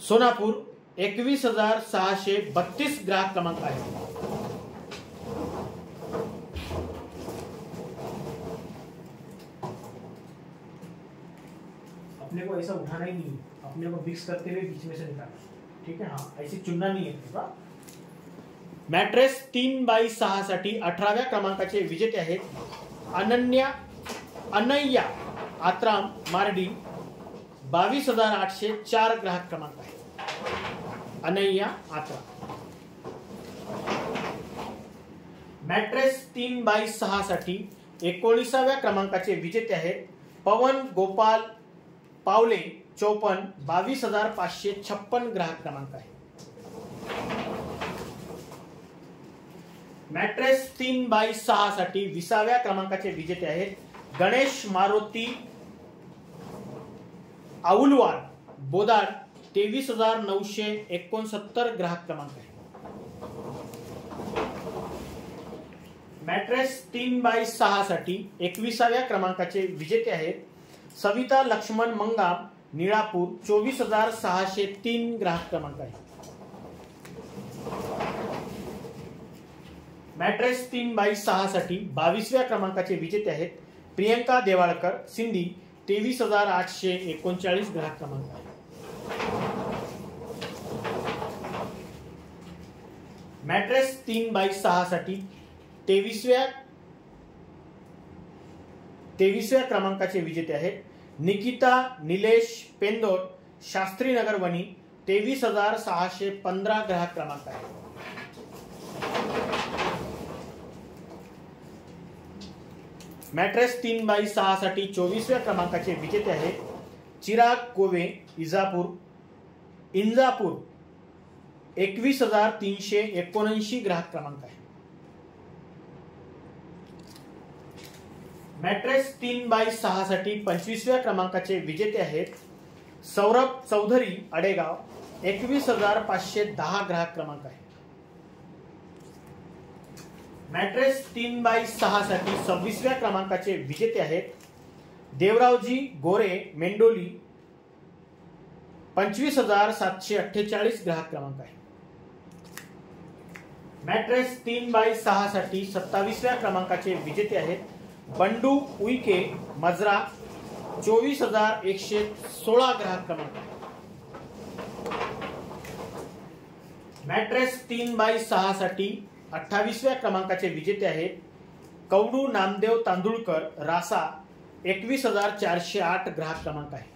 सोनापूर, 21,632 ग्राहक क्रमांक आहे. अपने को ऐसा उठाना ही नहीं, अपने को मिक्स करते हुए बीच में से निकालना, ठीक है. हाँ, ऐसे चुनना नहीं है. मॅट्रेस 3x6 साठी 18व्या क्रमांकाचे विजेते आहेत अनय्या आत्राम मार्डी, 22,804 ग्राहक क्रमांक आहे. अनय्या आत्राम. मॅट्रेस 3x6 साठी 19व्या क्रमांकाचे विजेते आहेत पवन गोपाल पावले, 54, 22,556 ग्राहक क्रमांक आहे. मॅट्रेस 3x6 साठी 20व्या क्रमांकाचे विजेते आहेत गणेश मारुती आउलवार, बोदाड, 23,969 ग्राहक क्रमांक आहे. मॅट्रेस 3x6 साठी 21व्या क्रमांकाचे विजेते आहेत सविता लक्ष्मण मंगाम, निळापूर, 24,603 ग्राहक क्रमांक आहे. मॅट्रेस 3x6 साठी 22व्या क्रमांकाचे विजेते आहेत प्रियंका देवाळकर, सिंधी, 23,839 ग्राहक क्रमांक आहे. मॅट्रेस 3x6 साठी 23व्या क्रमांकाचे विजेते आहेत निकिता निलेश पेंदोर, शास्त्रीनगर वणी, 23,615 ग्राहक क्रमांक आहे. मॅट्रेस 3x6 साठी 24व्या क्रमांकाचे विजेते आहेत चिराग कोवे, इंजापूर, 21,379 ग्राहक क्रमांक आहे. मॅट्रेस 3x6 साठी 25व्या क्रमांकाचे विजेते आहेत सौरभ चौधरी, अडेगाव, 21,510 ग्राहक क्रमांक आहे. मॅट्रेस 3x6 साठी 26व्या क्रमांकाचे विजेते आहेत देवरावजी गोरे, मेंडोली, 25,748 ग्राहक क्रमांक आहे. मॅट्रेस 3x6 साठी 27व्या क्रमांकाचे विजेते आहेत बंडू उईके, मजरा, 24,116 ग्राहक क्रमांक आहे. मॅट्रेस 3x6 साठी 28व्या क्रमांकाचे विजेते आहेत कवडू नामदेव तांदुळकर, रासा, 21,408 ग्राहक क्रमांक आहे.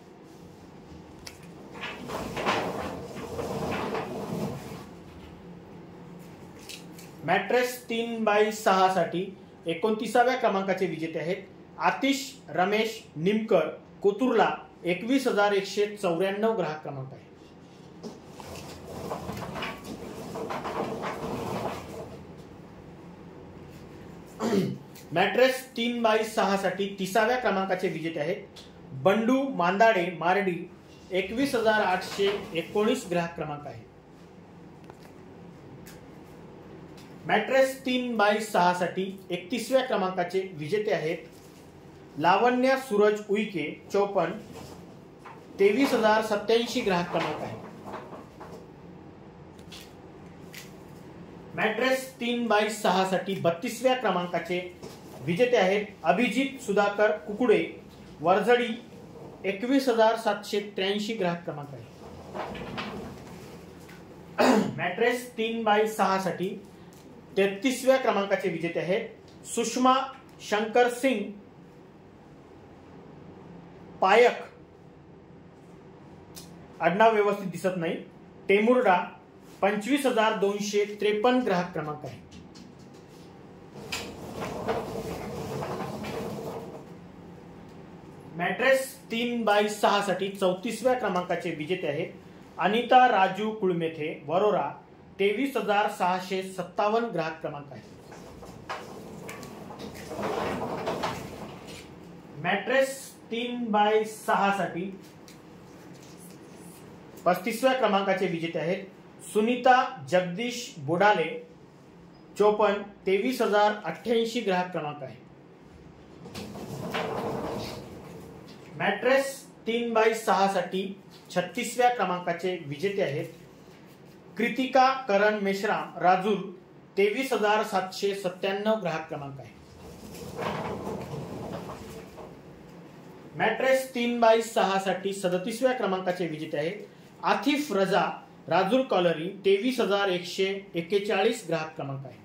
मॅट्रेस 3x6 साठी 29व्या क्रमांकाचे विजेते आहेत आतिश रमेश निमकर, कोतुर्ला, 21,194 ग्राहक क्रमांक आहे. मॅट्रेस 3x6 साठी 30व्या क्रमांकाचे विजेते आहेत बंडू मांदाडे, मारडी, 21,819 ग्राहक क्रमांक आहे. मॅट्रेस 3x6 साठी 31व्या क्रमांकाचे विजेते आहेत लावण्या सूरज उईके, 54, 23,087 ग्राहक क्रमांक आहे. मॅट्रेस 3x6 साठी 32व्या क्रमांकाचे विजेते आहेत अभिजित सुधाकर कुकुडे, वरझडी, 21,783 ग्राहक क्रमांक आहे. मॅट्रेस 3x6 साठी 33व्या क्रमांकाचे विजेते आहेत सुषमा शंकर सिंग पायक, आडनाव व्यवस्थित दिसत नाही, टेमुर्डा, 25,253 ग्राहक क्रमांक आहे. मॅट्रेस 3x6 साठी 34व्या क्रमांकाचे विजेते आहेत अनिता राजू कुळमेथे वरोरा. 23,657 ग्राहक क्रमांक आहे. मॅट्रेस 3x6 साठी 35व्या क्रमांकाचे विजेते आहेत सुनीता जगदीश बोडाले 54. 23,088 ग्राहक क्रमांक आहे. मॅट्रेस 3x6 साठी 36व्या क्रमांकाचे विजेते आहेत कृतिका करण मेश्राम राजूर. 23,797 ग्राहक क्रमांक आहे. मॅट्रेस 3x6 साठी 37व्या क्रमांकाचे विजेते आहेत आतिफ रजा राजूर कॉलरी. 23,141 ग्राहक क्रमांक आहे.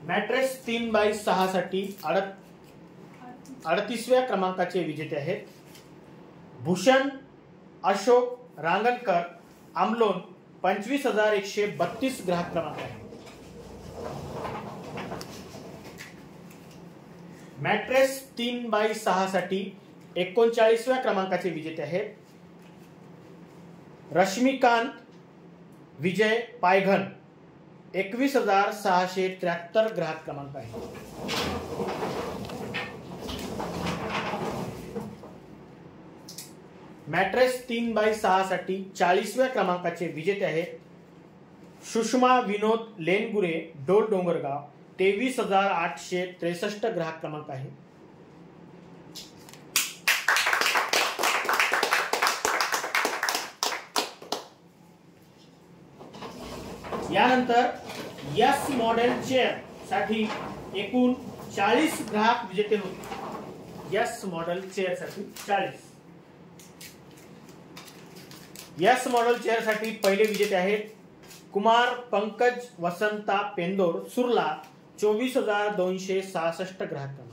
मॅट्रेस 3x6 साठी 38व्या क्रमांकाचे विजेते आहेत भूषण अशोक रांगणकर आमलोन. 25,132 ग्राहक क्रमांक आहे. मॅट्रेस 3x6 साठी 39व्या क्रमांकाचे विजेते आहेत रश्मिकांत विजय पायघन. 21,673 ग्राहक क्रमांक आहे. मॅट्रेस 3x6 साठी 40व्या क्रमांकाचे विजेते आहेत सुषमा विनोद लेनगुरे डोल डोंगरगाव. 23,863 ग्राहक क्रमांक आहे. यानंतर यस मॉडेल चेअर साठी एकूण 40 ग्राहक विजेते होते. यस मॉडेल चेअर साठी 40. यस मॉडेल चेअर साठी पहिले विजेते आहेत कुमार पंकज वसंता पेंदोर सुरला. 24,266 ग्राहक क्रमांक.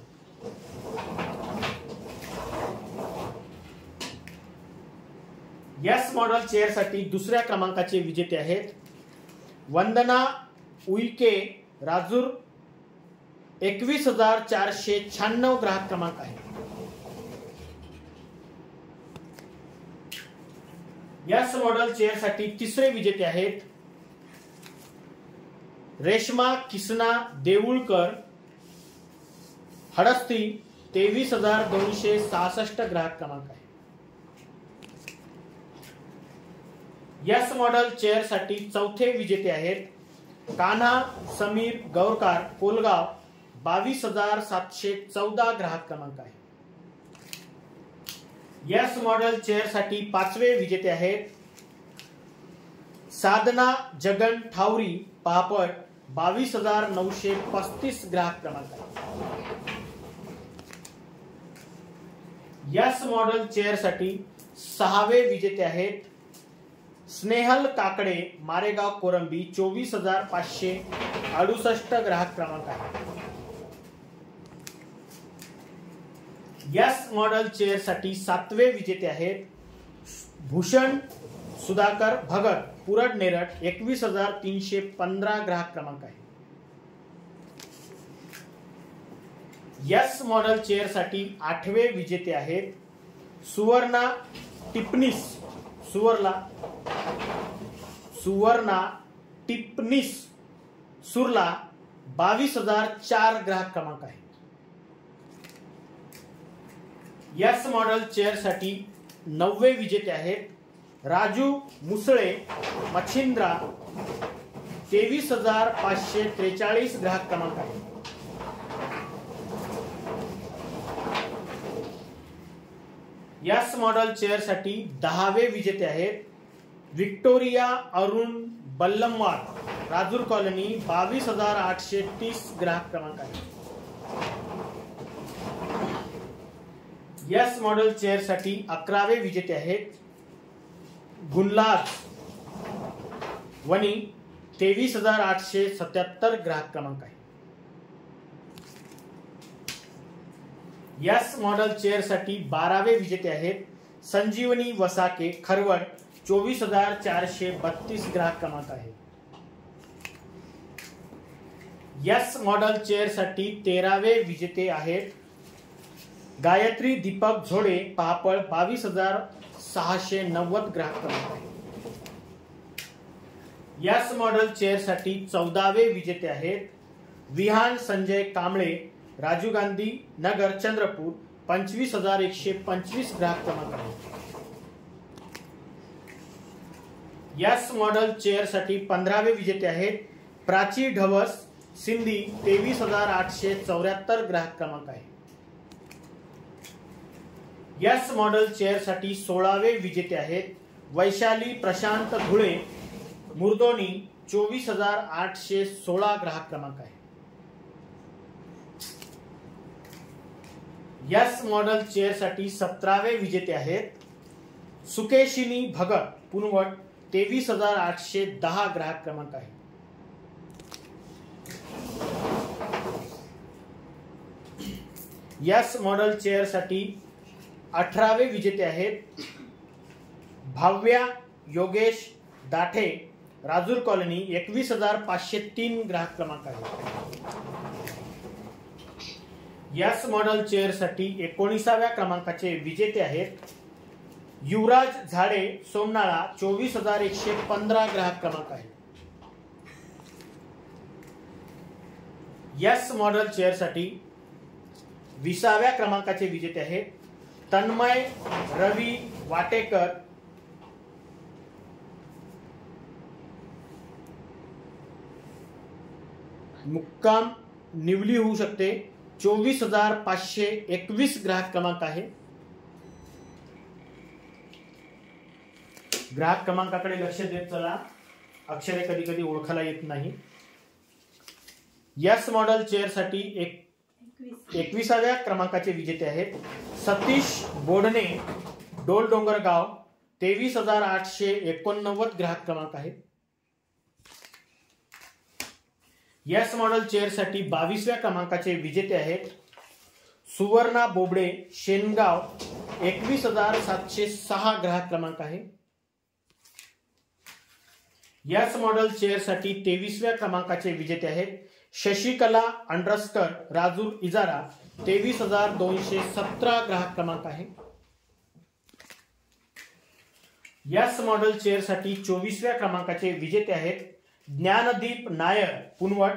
यस मॉडेल चेअर साठी दुसऱ्या क्रमांकाचे विजेते आहेत वंदना उईके राजूर. 21,496 ग्राहक क्रमांक आहे. यस मॉडेल चेअर साठी तिसरे विजेते आहेत रेश्मा किसना देऊळकर हडस्ती. 23,266 ग्राहक क्रमांक आहे. यस मॉडेल चेअर साठी चौथे विजेते आहेत कान्हा समीर गौरकार कोलगाव. 22,714 ग्राहक क्रमांक आहे. यस मॉडेल चेअर साठी पाचवे विजेते आहेत साधना जगन ठावरी पापड. 22,935 ग्राहक क्रमांक आहे. यस मॉडेल चेअर साठी सहावे विजेते आहेत स्नेहल काकडे मारेगाव कोरंबी. 24,568 ग्राहक क्रमांक आहे. यस मॉडेल चेअर साठी सातवे विजेते आहेत भूषण सुधाकर भगत पुरड नेरट. 21,315 ग्राहक क्रमांक आहे. यस मॉडेल चेअर साठी आठवे विजेते आहेत सुवर्णा टिपणीस सुवर्णा टिपणीस सुरला. 22,004 ग्राहक क्रमांक आहे. यस मॉडेल चेअर साठी नववे विजेते आहेत राजू मुसळे मच्छिंद्रा. 23,543 ग्राहक क्रमांक आहे. यस मॉडेल चेअर साठी दहावे विजेते आहेत विक्टोरिया अरुण बल्लमवार राजूर कॉलनी. 22,830 ग्राहक क्रमांक आहे. यस मॉडेल चेअर साठी 11वे विजेते आहेत गुणलाज वनी. 23,877 ग्राहक क्रमांक आहे. यस मॉडेल चेअरसाठी 12वे विजेते आहेत संजीवनी वसाके खरवड 24,432 ग्राहक क्रमांक आहे। यस मॉडेल चेअरसाठी 13वे विजेते आहेत गायत्री दीपक झोडे पापळ 22,690 ग्राहक क्रमांक आहे। यस मॉडेल चेअरसाठी 14वे विजेते आहेत विहान संजय कांबळे राजीव गांधी नगर चंद्रपूर 25,125 ग्राहक क्रमांक आहे। यस मॉडेल चेअरसाठी 15वे विजेते आहेत प्राची ढवस सिंधी 23,874 ग्राहक क्रमांक आहे। यस मॉडेल चेअरसाठी 16वे विजेते आहेत वैशाली प्रशांत धुळे मुर्दोनी 24,816 ग्राहक क्रमांक आहे। यस मॉडेल चेअरसाठी 17वे विजेते आहेत सुकेशिनी भगत पुनवट 23,810 ग्राहक क्रमांक आहे। यस मॉडेल चेअरसाठी 18वे विजेते आहेत भाव्या योगेश दाठे राजूर कॉलनी 21,503 ग्राहक क्रमांक आहे। यस मॉडेल चेअरसाठी 19व्या क्रमांकाचे विजेते आहेत युवराज झाडे सोमनाळा 24,115 ग्राहक क्रमांक आहे। यस मॉडेल चेअरसाठी 20व्या क्रमांकाचे विजेते आहेत तन्मय रवी वाटेकर मुक्काम निवली होऊ शकते 24,521 ग्राहक क्रमांक आहे। ग्राहक क्रमांकाकडे लक्ष देत चला, अक्षरे कधी कधी ओळखायला येत नाही। यस मॉडेल चेअरसाठी 21व्या क्रमांकाचे विजेते आहेत सतीश बोडणे डोल डोंगरगाव 23,889 ग्राहक क्रमांक आहे। यस मॉडेल चेअरसाठी 22व्या क्रमांकाचे विजेते आहेत सुवर्णा बोबडे शेनगाव 21,706 ग्राहक क्रमांक आहे। यस मॉडेल चेअरसाठी 23व्या क्रमांकाचे विजेते आहेत शशिकला अंडरस्कर राजूर इजारा 23,217 ग्राहक क्रमांक आहे। यस मॉडेल चेअरसाठी 24व्या क्रमांकाचे विजेते आहेत ज्ञानदीप नायर पुनवट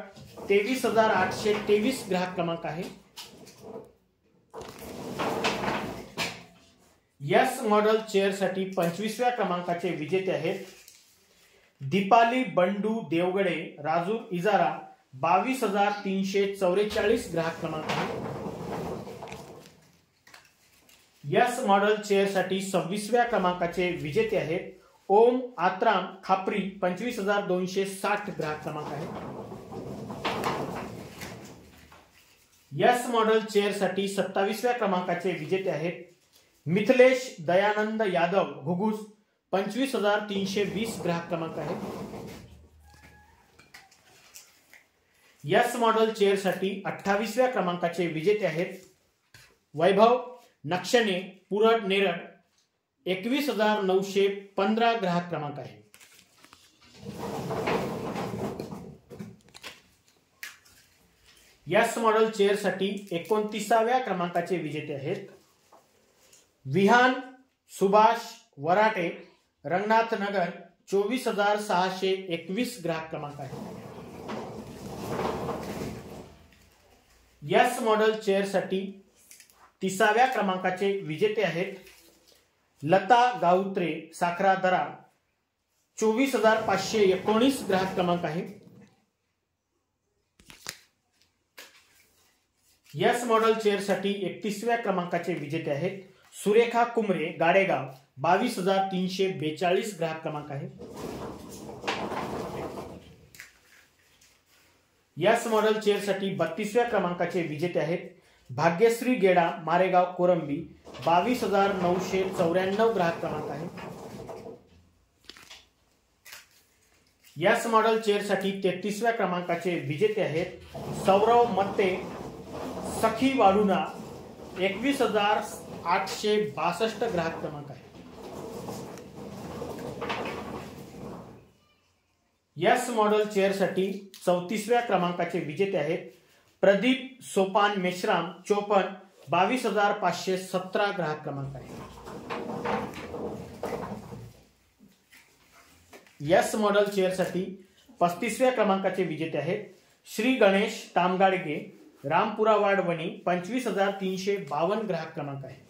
23,823 ग्राहक क्रमांक आहे। यस मॉडेल चेअरसाठी 25व्या क्रमांकाचे विजेते आहेत दीपाली बंडू देवगडे राजूर इजारा 22,344 ग्राहक क्रमांक आहे। यस मॉडेल चेअरसाठी 26व्या क्रमांकाचे विजेते आहेत ओम आत्राम खापरी 25,260 ग्राहक क्रमांक आहे। यस मॉडेल चेअरसाठी 27व्या क्रमांकाचे विजेते आहेत मिथिलेश दयानंद यादव घुगुस 25,320 ग्राहक क्रमांक आहे। यस मॉडेल चेअरसाठी 28व्या क्रमांकाचे विजेते आहेत वैभव नक्षणे पुरड नेरळ 21,915 ग्राहक क्रमांक आहे। यस मॉडेल चेअरसाठी 29व्या क्रमांकाचे विजेते आहेत विहान सुभाष वराटे रंगनाथ नगर 24,621 ग्राहक क्रमांक आहे। यस मॉडेल चेअरसाठी 30व्या क्रमांकाचे विजेते आहेत लता गाउत्रे साखरा दरा 24,519 ग्राहक क्रमांक आहे। यस मॉडेल चेअरसाठी 31व्या क्रमांकाचे विजेते आहेत सुरेखा कुमरे गाडेगाव 22,342 ग्राहक क्रमांक आहे। यस मॉडेल चेअरसाठी 32व्या क्रमांकाचे विजेते आहेत भाग्यश्री गेडा मारेगाव कोरंबी 22,994 ग्राहक क्रमांक आहे। यस मॉडेल चेअरसाठी 33व्या क्रमांकाचे विजेते आहेत सौरव मत्ते सखी वाडुना 21,862 ग्राहक क्रमांक आहे. यस मॉडेल चेअरसाठी 34व्या क्रमांकाचे विजेते आहेत प्रदीप सोपान मेश्राम, चोपन, 22,517 ग्राहक क्रमांक आहे. यस मॉडेल चेअरसाठी 35व्या क्रमांकाचे विजेते आहेत श्री गणेश तामगाडगे, रामपुरा वार्ड वणी, 25,352 ग्राहक क्रमांक आहे.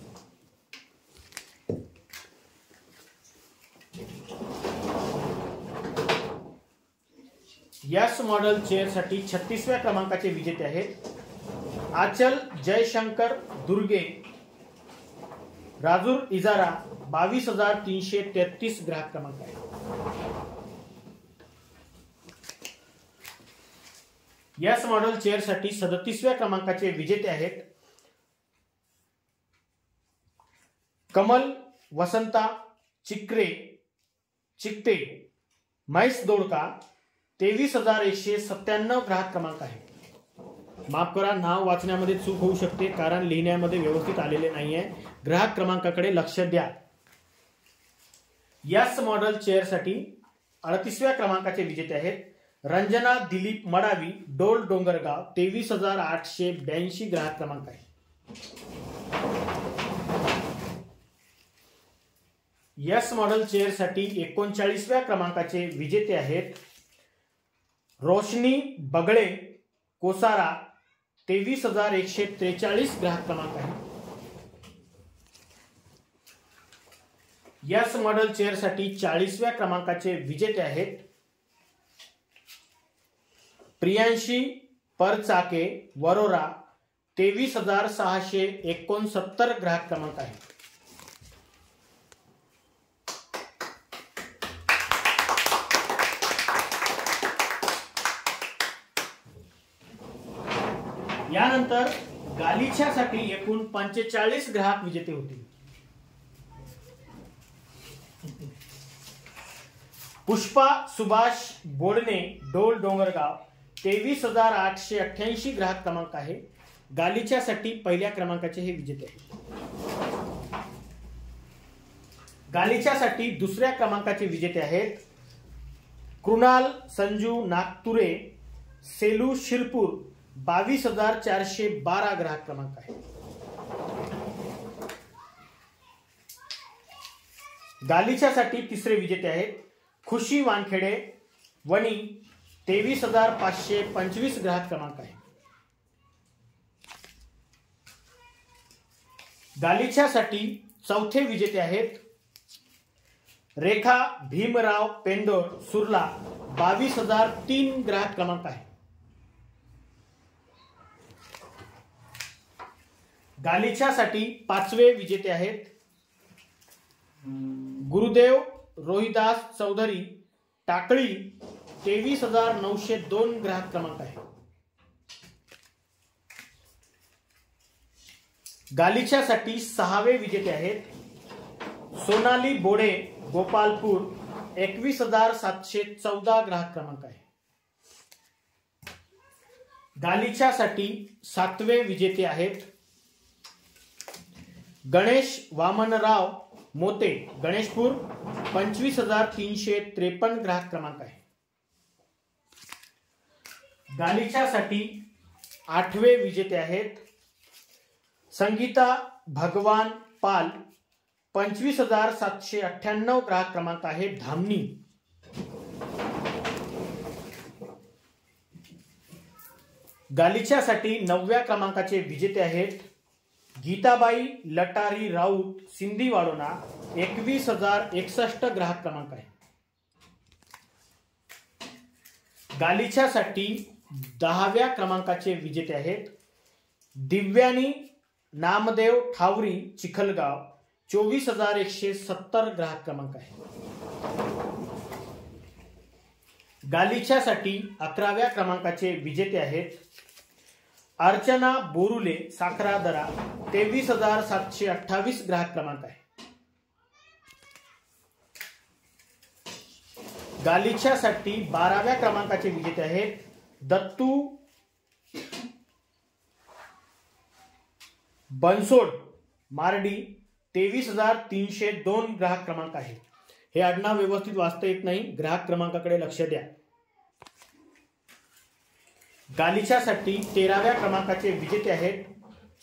यस मॉडेल चेअरसाठी 36व्या क्रमांकाचे विजेते आहेत आचल जयशंकर दुर्गे, राजूर इजारा, 22,333 ग्राहक क्रमांक आहे. यस मॉडेल चेअरसाठी 37व्या क्रमांकाचे विजेते आहेत कमल वसंता चिकटे, महेश दोडका, 23,197 ग्राहक क्रमांक आहे. माफ करा, नाव वाचण्यामध्ये चूक होऊ शकते कारण लिहिण्यामध्ये व्यवस्थित आलेले नाहीये. ग्राहक क्रमांकाकडे लक्ष द्या. यस मॉडेल चेअरसाठी 38व्या क्रमांकाचे विजेते आहेत रंजना दिलीप मडावी, डोल डोंगरगाव, 23,882 ग्राहक क्रमांक आहे. यस मॉडेल चेअरसाठी 39व्या क्रमांकाचे विजेते आहेत रोशनी बगळे, कोसारा, 23,143 ग्राहक क्रमांक आहे. यस मॉडेल चेअरसाठी 40व्या क्रमांकाचे विजेते आहेत प्रियांशी परचाके, वरोरा, 23,669 ग्राहक क्रमांक आहे. यानंतर गालिच्यासाठी एकूण 45 ग्राहक विजेते होते. पुष्पा सुभाष बोडणे, डोल डोंगरगाव, 23,888 ग्राहक क्रमांक आहे. गालिच्यासाठी पहिल्या क्रमांकाचे हे विजेते आहेत. गालिच्यासाठी दुसऱ्या क्रमांकाचे विजेते आहेत कृणाल संजू नागतुरे, सेलू शिरपूर, 22,412 ग्राहक क्रमांक आहे. गालिच्यासाठी तिसरे विजेते आहेत खुशी वानखेडे, वणी, 23,525 ग्राहक क्रमांक आहे. गालिच्यासाठी चौथे विजेते आहेत रेखा भीमराव पेंदोर, सुरला, 22,003 ग्राहक क्रमांक आहे. गालिच्यासाठी पाचवे विजेते आहेत गुरुदेव रोहिदास चौधरी, टाकळी, 23,902 ग्राहक क्रमांक आहे. गालिच्यासाठी सहावे विजेते आहेत सोनाली बोडे, गोपालपूर, 21,714 ग्राहक क्रमांक आहे. गालिच्यासाठी सातवे विजेते आहेत गणेश वामनराव मोते, गणेशपूर, 25,353 ग्राहक क्रमांक आहे. गालिच्यासाठी आठवे विजेते आहेत संगीता भगवान पाल, 25,798 ग्राहक क्रमांक आहे, धामणी. गालिच्यासाठी 9व्या क्रमांकाचे विजेते आहेत गीताबाई लटारी राऊत, सिंधी वाडोना, 21,061 ग्राहक क्रमांक आहे. गालिच्यासाठी 10व्या क्रमांकाचे विजेते आहेत दिव्यानी नामदेव ठावरी, चिखलगाव, 24,170 ग्राहक क्रमांक आहे. गालिच्यासाठी 11व्या क्रमांकाचे विजेते आहेत अर्चना बोरुले, साखरादरा, 23,728 ग्राहक क्रमांक आहे. गालिच्यासाठी 12व्या क्रमांकाचे विजेते आहेत दत्तू बनसोड मार्डी 23,302 ग्राहक क्रमांक आहे. हे आडनाव व्यवस्थित वाचता येत नाही, ग्राहक क्रमांकाकडे लक्ष द्या. गालिच्यासाठी 13व्या क्रमांकाचे विजेते आहेत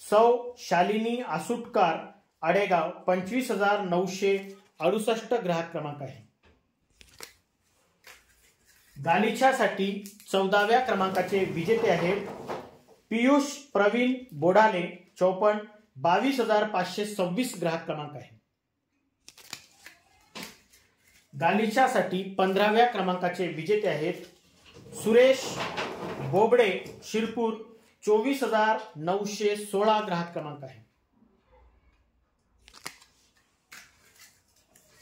सौ शालिनी आसुटकार आडेगाव 25,968 ग्राहक क्रमांक आहे. गालिच्यासाठी 14व्या क्रमांकाचे विजेते आहेत पियुष प्रवीण बोडाले 54 22,526 ग्राहक क्रमांक आहे. गालिच्यासाठी 15व्या क्रमांकाचे विजेते आहेत सुरेश बोबडे शिरपूर 24,916 ग्राहक क्रमांक आहे.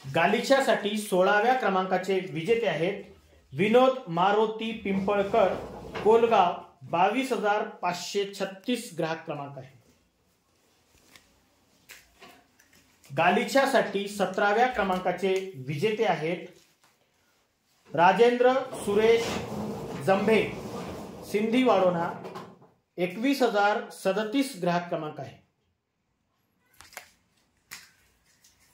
गालिच्यासाठी 16व्या क्रमांकाचे विजेते आहेत विनोद मारुती पिंपळकर कोलगाव 22,536 ग्राहक क्रमांक आहे. गालिच्यासाठी 17व्या क्रमांकाचे विजेते आहेत राजेंद्र सुरेश जंभे सिंधी वाडोना 21,037 ग्राहक क्रमांक आहे.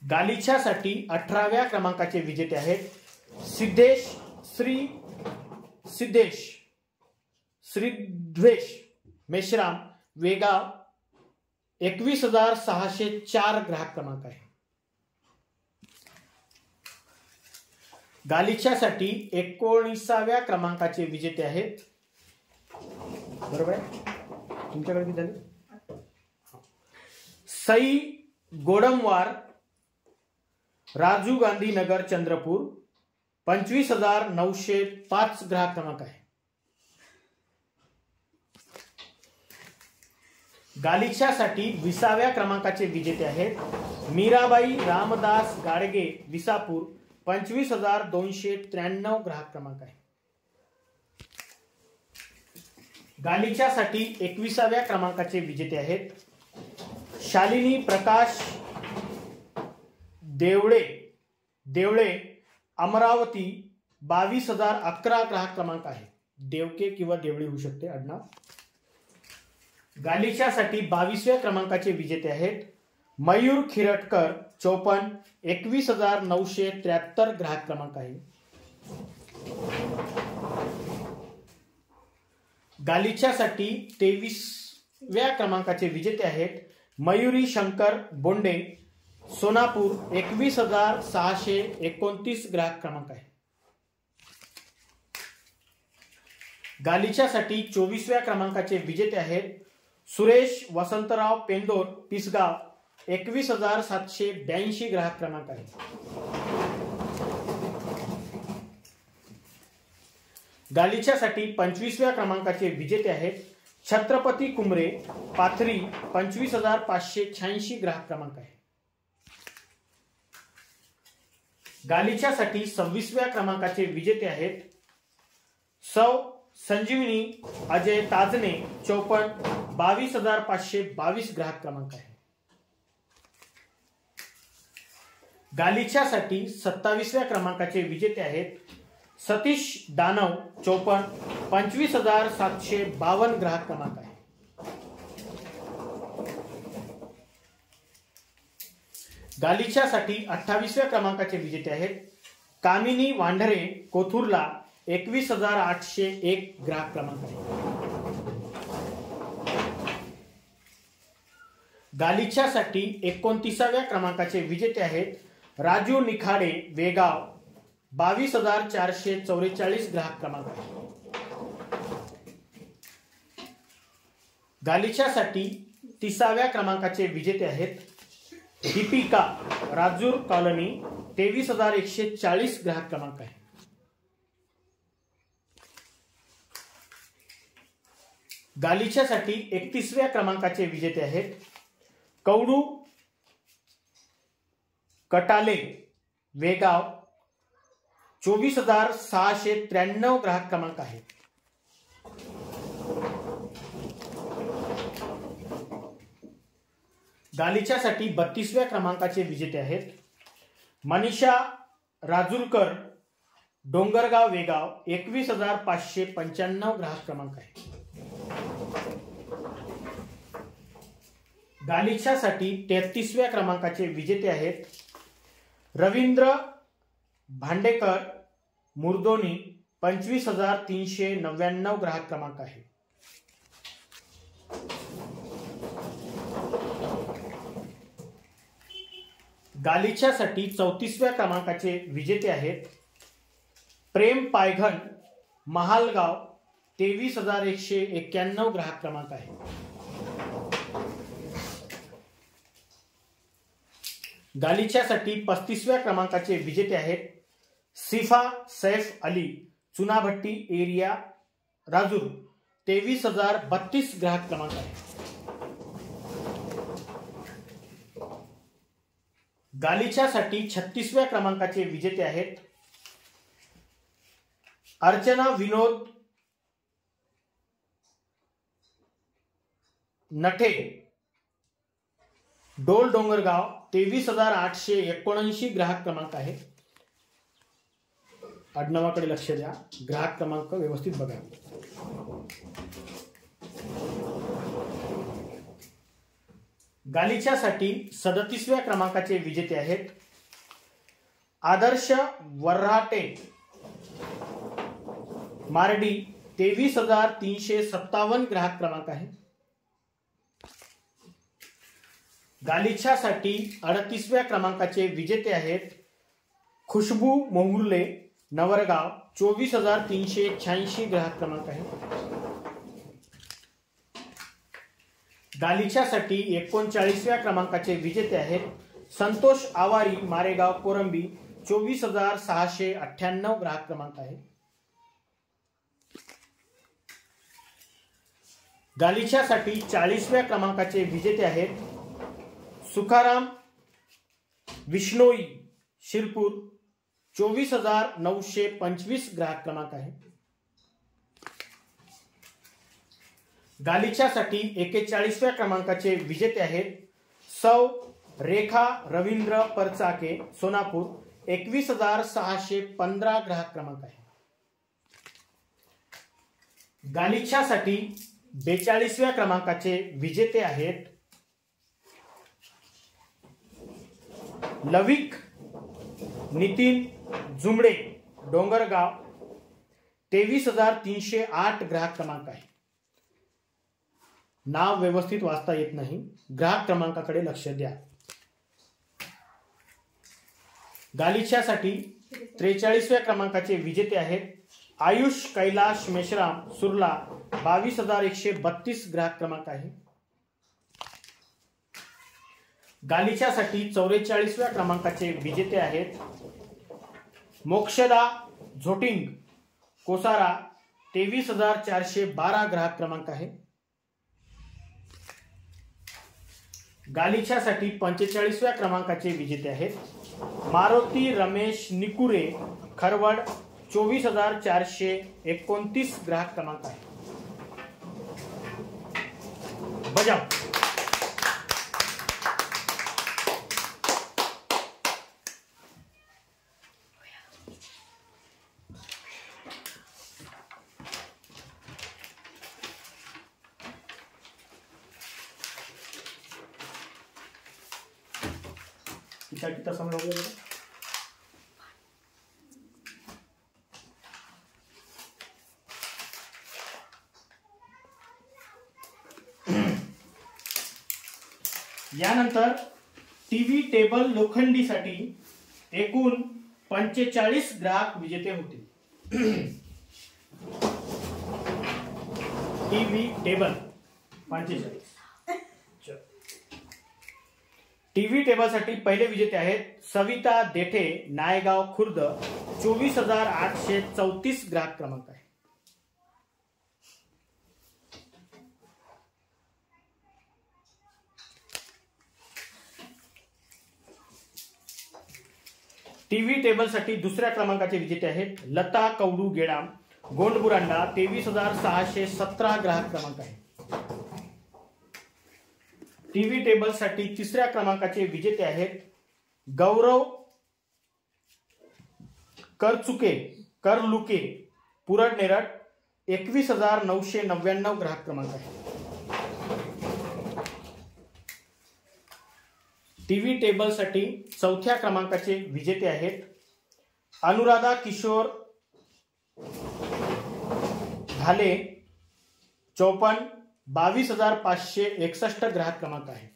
गालिच्यासाठी 18व्या क्रमांकाचे विजेते आहेत सिद्धेश श्रीध्वेश मेश्राम वेगाव 21,604 ग्राहक क्रमांक आहे. गालिच्यासाठी 19व्या क्रमांकाचे विजेते आहेत, बरोबर आहे तुमच्याकडे किती झाले, सई गोडमवार राजू गांधी नगर चंद्रपूर 25,905 ग्राहक क्रमांक आहे. गालिच्यासाठी 20व्या क्रमांकाचे विजेते आहेत मीराबाई रामदास गाडगे विसापूर 25,293 ग्राहक क्रमांक आहे. गालिच्यासाठी 21व्या क्रमांकाचे विजेते आहेत शालिनी प्रकाश देवळे अमरावती 22,011 ग्राहक क्रमांक आहे. देवके किंवा देवळे होऊ शकते आडनाव. गालिच्यासाठी 22व्या क्रमांकाचे विजेते आहेत मयूर खिरटकर 54 21,973 ग्राहक क्रमांक आहे. गालिच्यासाठी 23व्या क्रमांकाचे विजेते आहेत मयुरी शंकर बोंडे सोनापूर 21,629 ग्राहक क्रमांक आहे. गालिच्यासाठी 24व्या क्रमांकाचे विजेते आहेत सुरेश वसंतराव पेंदोर पिसगाव 21,782 ग्राहक क्रमांक आहे. गालिच्यासाठी 25व्या क्रमांकाचे विजेते आहेत छत्रपती कुमरे पाथरी 25,586 ग्राहक क्रमांक आहे. गालिच्यासाठी 26व्या क्रमांकाचे विजेते आहेत सौ संजीवनी अजय ताजने 54 22,522 ग्राहक क्रमांक आहे. गालिच्यासाठी 27व्या क्रमांकाचे विजेते आहेत सतीश दानव 54 25,752 ग्राहक क्रमांक आहे. गालिच्यासाठी 28व्या क्रमांकाचे विजेते आहेत कामिनी वांढरे कोथुरला 21,801 ग्राहक क्रमांक आहे. गालिच्यासाठी 29व्या क्रमांकाचे विजेते आहेत राजू निखाडे वेगाव 22,444 ग्राहक क्रमांक आहे. गालिच्यासाठी 30व्या क्रमांकाचे विजेते आहेत दीपिका राजूर कॉलनी 23,140 ग्राहक क्रमांक आहे. गालिच्यासाठी 31व्या क्रमांकाचे विजेते आहेत कौडू कटाले वेगाव 24,693 ग्राहक क्रमांक आहे. गालिच्यासाठी 32व्या क्रमांकाचे विजेते आहेत मनीषा राजूरकर डोंगरगाव वेगाव 21,595 ग्राहक क्रमांक आहे. गालिच्यासाठी 33व्या क्रमांकाचे विजेते आहेत रवींद्र भांडेकर मुर्दोनी, 25,399 ग्राहक क्रमांक आहे. गालिच्यासाठी 34व्या क्रमांकाचे विजेते आहेत प्रेम पायघन महालगाव, 23,191 ग्राहक क्रमांक आहे. गालिच्यासाठी 35व्या क्रमांकाचे विजेते आहेत सिफा सैफ अली, चुनाभट्टी एरिया राजूर, 23,032 ग्राहक क्रमांक आहे. गालिच्यासाठी 36व्या क्रमांकाचे विजेते आहेत अर्चना विनोद नठे, डोल डोंगरगाव, 23,879 ग्राहक क्रमांक आहे. आडनावाकडे लक्ष द्या, ग्राहक क्रमांक व्यवस्थित बघा. गालिच्यासाठी 37व्या क्रमांकाचे विजेते आहेत आदर्श वर्राटे मार्डी, 23,357 ग्राहक क्रमांक आहे. गालिच्यासाठी 38व्या क्रमांकाचे विजेते आहेत खुशबू मोहुर्ले नवरगाव, 24,386 ग्राहक क्रमांक आहे. गालिच्यासाठी 39व्या क्रमांकाचे विजेते आहेत संतोष आवारी मारेगाव कोरंबी, 24,698 ग्राहक क्रमांक आहे. गालिच्यासाठी 40व्या क्रमांकाचे विजेते आहेत सुखाराम विष्णोई शिरपूर, 24,925 ग्राहक क्रमांक आहे. गालिच्यासाठी 41व्या क्रमांकाचे विजेते आहेत सौ रेखा रवींद्र परचाके सोनापूर, 21,615 ग्राहक क्रमांक आहे. गालिच्यासाठी 42व्या क्रमांकाचे विजेते आहेत लविक नितीन जुमडे डोंगरगाव, 23,308 ग्राहक क्रमांक आहे. नाव व्यवस्थित वाचता येत नाही, ग्राहक क्रमांकाकडे लक्ष द्या. गालिच्यासाठी 43व्या क्रमांकाचे विजेते आहेत आयुष कैलाश मेश्राम सुरला, 22,132 ग्राहक क्रमांक आहे. गालिच्यासाठी 44व्या क्रमांकाचे विजेते आहेत मोक्षदा झोटिंग कोसारा, 23,412 ग्राहक क्रमांक आहे. गालिच्यासाठी 45व्या क्रमांकाचे विजेते आहेत मारुती रमेश निकुरे खरवड, 24,429 ग्राहक क्रमांक आहे. बजाव. कितना समय हो गया? यानंतर टीव्ही टेबल लोखंडीसाठी एकूण 45 ग्राहक विजेते होते. TV table 45. टीव्ही टेबलसाठी पहिले विजेते आहेत सविता देठे नायगाव खुर्द, 24,834 ग्राहक क्रमांक आहे. टीव्ही टेबलसाठी दुसऱ्या क्रमांकाचे विजेते आहेत लता कवडू गेडाम गोंडबुरांडा, 23,617 ग्राहक क्रमांक आहे. टीव्ही टेबलसाठी तिसऱ्या क्रमांकाचे विजेते आहेत गौरव करलुके पुरड नेरट, 21,999 ग्राहक क्रमांक आहे. टीव्ही टेबलसाठी चौथ्या क्रमांकाचे विजेते आहेत अनुराधा किशोर घाले 54, 22,561 ग्राहक क्रमांक आहे.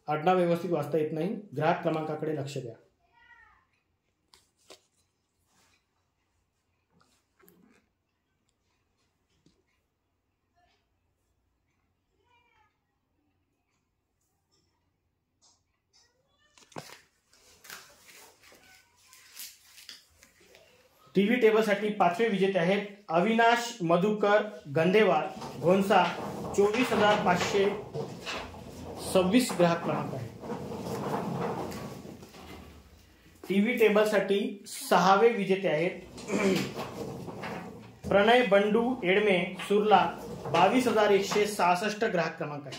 आडनाव व्यवस्थित वाचता येत नाही, ग्राहक क्रमांकाकडे लक्ष द्या. टीव्ही टेबलसाठी पाचवे विजेते आहेत अविनाश मधुकर गंधेवार घोणसा 24,526 ग्राहक क्रमांक आहे. टीव्ही टेबलसाठी सहावे विजेते आहेत प्रणय बंडू एडमे सुरला 22,166 ग्राहक क्रमांक आहे.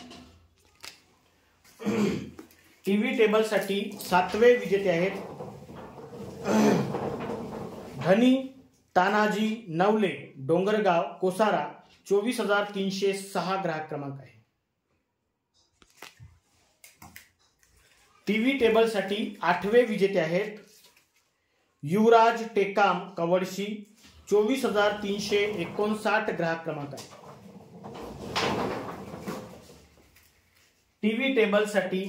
टीव्ही टेबलसाठी सातवे विजेते आहेत धनी तानाजी नवले डोंगरगाव कोसारा 24,306 ग्राहक क्रमांक आहे. टीव्ही टेबलसाठी आठवे विजेते आहेत युवराज टेकाम कवडशी 24,359 ग्राहक क्रमांक आहे. टीव्ही टेबलसाठी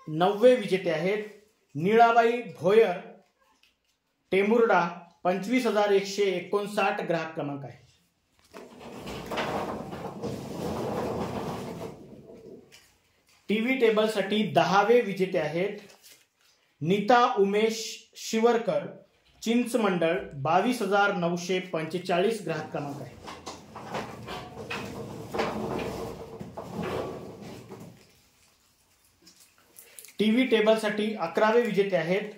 नववे विजेते आहेत नीळाबाई भोयर टेमुर्डा 25,159 ग्राहक क्रमांक आहे. टीव्ही टेबलसाठी दहावे विजेते आहेत नीता उमेश शिवरकर चिंचमंडळ 22,945 ग्राहक क्रमांक आहे. टीव्ही टेबलसाठी 11वे विजेते आहेत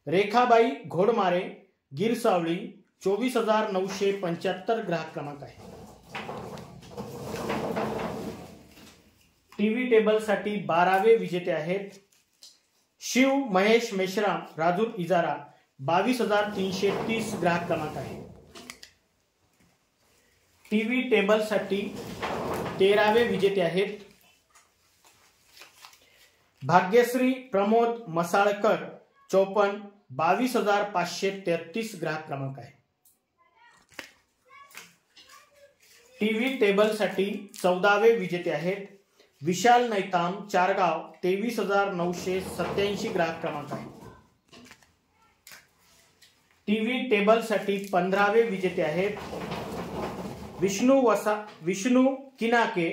रेखाबाई घोडमारे गिरसावळी 24,975 ग्राहक क्रमांक आहे. टीव्ही टेबलसाठी 12वे विजेते आहेत शिव महेश मेश्राम राजूर इजारा 22,330 ग्राहक क्रमांक आहे. टीव्ही टेबलसाठी 13वे विजेते आहेत भाग्यश्री प्रमोद मसाळकर 54, 22,533 ग्राहक क्रमांक आहे. टीव्ही टेबलसाठी 14वे विजेते आहेत विशाल नैताम चारगाव 23,987 ग्राहक क्रमांक आहे. टीव्ही टेबलसाठी 15वे विजेते आहेत विष्णू किनाके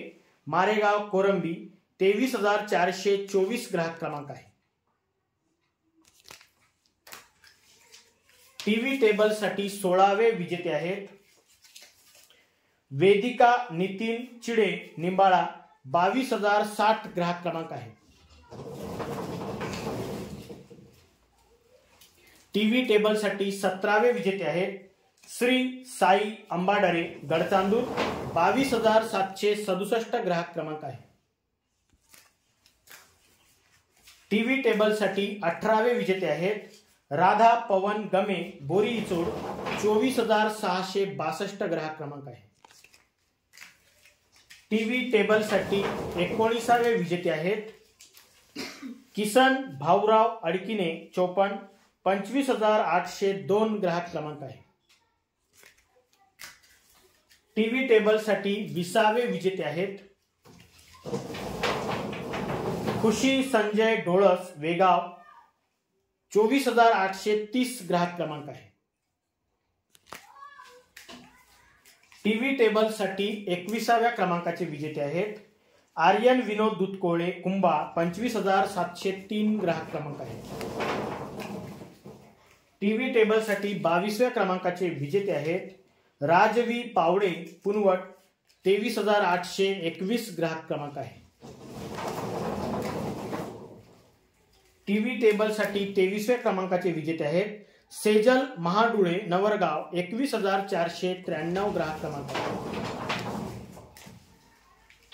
मारेगाव कोरंबी 23,424 ग्राहक क्रमांक आहे. टीव्ही टेबलसाठी 16वे विजेते आहेत वेदिका नितीन चिडे निंबाळा 22,060 ग्राहक क्रमांक आहे. टीव्ही टेबलसाठी 17वे विजेते आहेत श्री साई अंबाडरे गडचांदूर 22,767 ग्राहक क्रमांक आहे. टीव्ही टेबलसाठी 18वे विजेते आहेत राधा पवन गमे बोरी इचोड 24,662 ग्राहक क्रमांक आहे. टीव्ही टेबलसाठी 19वे विजेते आहेत किसन भाऊराव अडकिने 54, 25,802 ग्राहक क्रमांक आहे. टीव्ही टेबलसाठी 20वे विजेते आहेत खुशी संजय डोळस वेगाव 24,830 ग्राहक क्रमांक आहे. टीव्ही टेबलसाठी 21व्या क्रमांकाचे विजेते आहेत आर्यन विनोद दुधकोळे कुंभा 25,703 ग्राहक क्रमांक आहे. टीव्ही टेबलसाठी 22व्या क्रमांकाचे विजेते आहेत राजवी पावडे पुनवट 23,821 ग्राहक क्रमांक आहे. टीव्ही टेबलसाठी 23व्या क्रमांकाचे विजेते आहेत सेजल महाडुळे नवरगाव 21,493 ग्राहक क्रमांक आहे.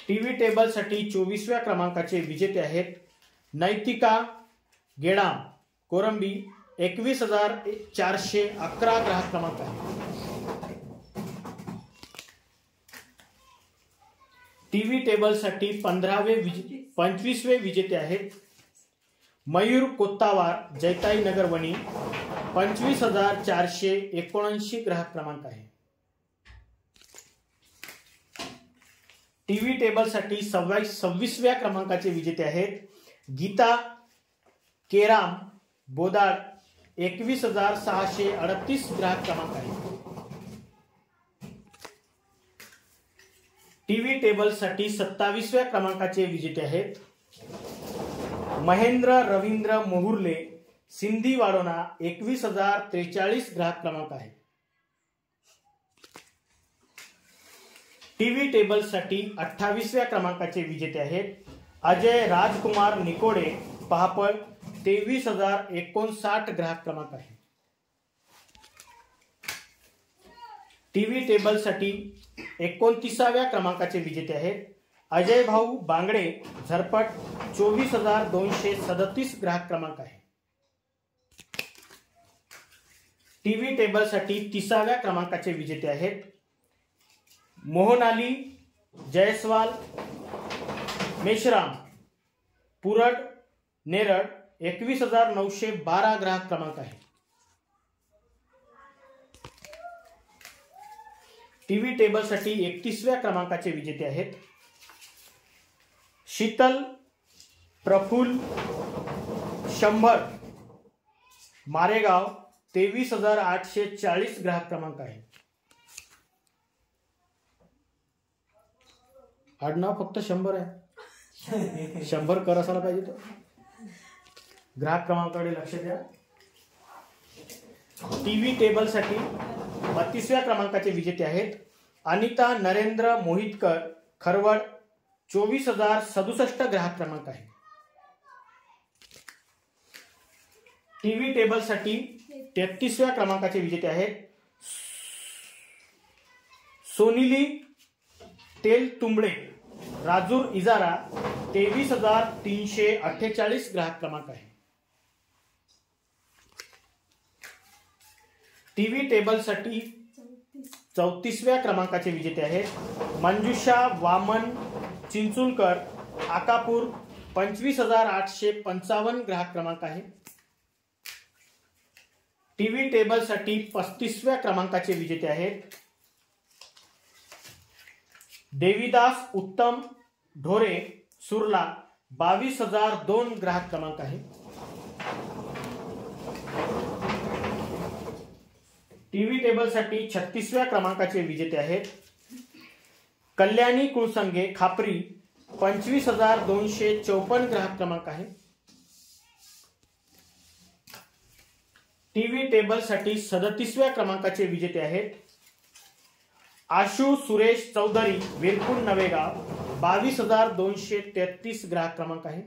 टीव्ही टेबलसाठी 24व्या क्रमांकाचे विजेते आहेत नैतिका गेडाम कोरंबी 21,411 ग्राहक क्रमांक आहे. टीव्ही टेबलसाठी 25वे विजेते आहेत मयूर कोत्तावार, जैताई नगर वणी 25,479 ग्राहक क्रमांक आहे. टीव्ही टेबलसाठी 26व्या क्रमांकाचे विजेते आहेत गीता केराम बोदाळ 21,638 ग्राहक क्रमांक आहे. टीव्ही टेबलसाठी 27व्या क्रमांकाचे विजेते आहेत महेंद्र रवींद्र मोहुर्ले सिंधी वाडोना 21,043 ग्राहक क्रमांक आहे. टीव्ही टेबलसाठी 28व्या क्रमांकाचे विजेते आहेत अजय राजकुमार निकोडे पहापळ 23,059 ग्राहक क्रमांक आहे. टीव्ही टेबलसाठी 29व्या क्रमांकाचे विजेते आहेत अजय भाऊ बांगडे झरपट 24,237 ग्राहक क्रमांक आहे. टीव्ही टेबलसाठी 30व्या क्रमांकाचे विजेते आहेत मोहनाली जयस्वाल मेश्राम पुरड नेरळ 21,912 ग्राहक क्रमांक आहे. टीव्ही टेबलसाठी 31व्या क्रमांकाचे विजेते आहेत शीतल प्रफुल्ल 100 मारेगाव 23,840 ग्राहक क्रमांक आहे. आडनाव फक्त 100 आहे. 100 कर असायला पाहिजे. तो ग्राहक क्रमांकाकडे लक्ष द्या. टीव्ही टेबलसाठी 32व्या क्रमांकाचे विजेते आहेत अनिता नरेंद्र मोहितकर खरवड 24,067 ग्राहक क्रमांक आहे. टीव्ही टेबलसाठी 33व्या क्रमांकाचे विजेते आहेत सोनिली तेल तुंबळे राजूर इजारा 23,348 ग्राहक क्रमांक आहे. टीव्ही टेबलसाठी 34व्या क्रमांकाचे विजेते आहेत मंजुषा वामन चिंचुलकर आकापूर 25,855 ग्राहक क्रमांक आहे. टीव्ही टेबलसाठी 35व्या क्रमांकाचे विजेते आहेत देवीदास उत्तम ढोरे सुरला 22,002 ग्राहक क्रमांक आहे. टीव्ही टेबलसाठी 36व्या क्रमांकाचे विजेते आहेत कल्याणी कुळसंगे खापरी 25,254 ग्राहक क्रमांक आहे. टीव्ही टेबलसाठी 37व्या क्रमांकाचे विजेते आहेत आशु सुरेश चौधरी वीरपूर नवेगाव 22,233 ग्राहक क्रमांक आहे.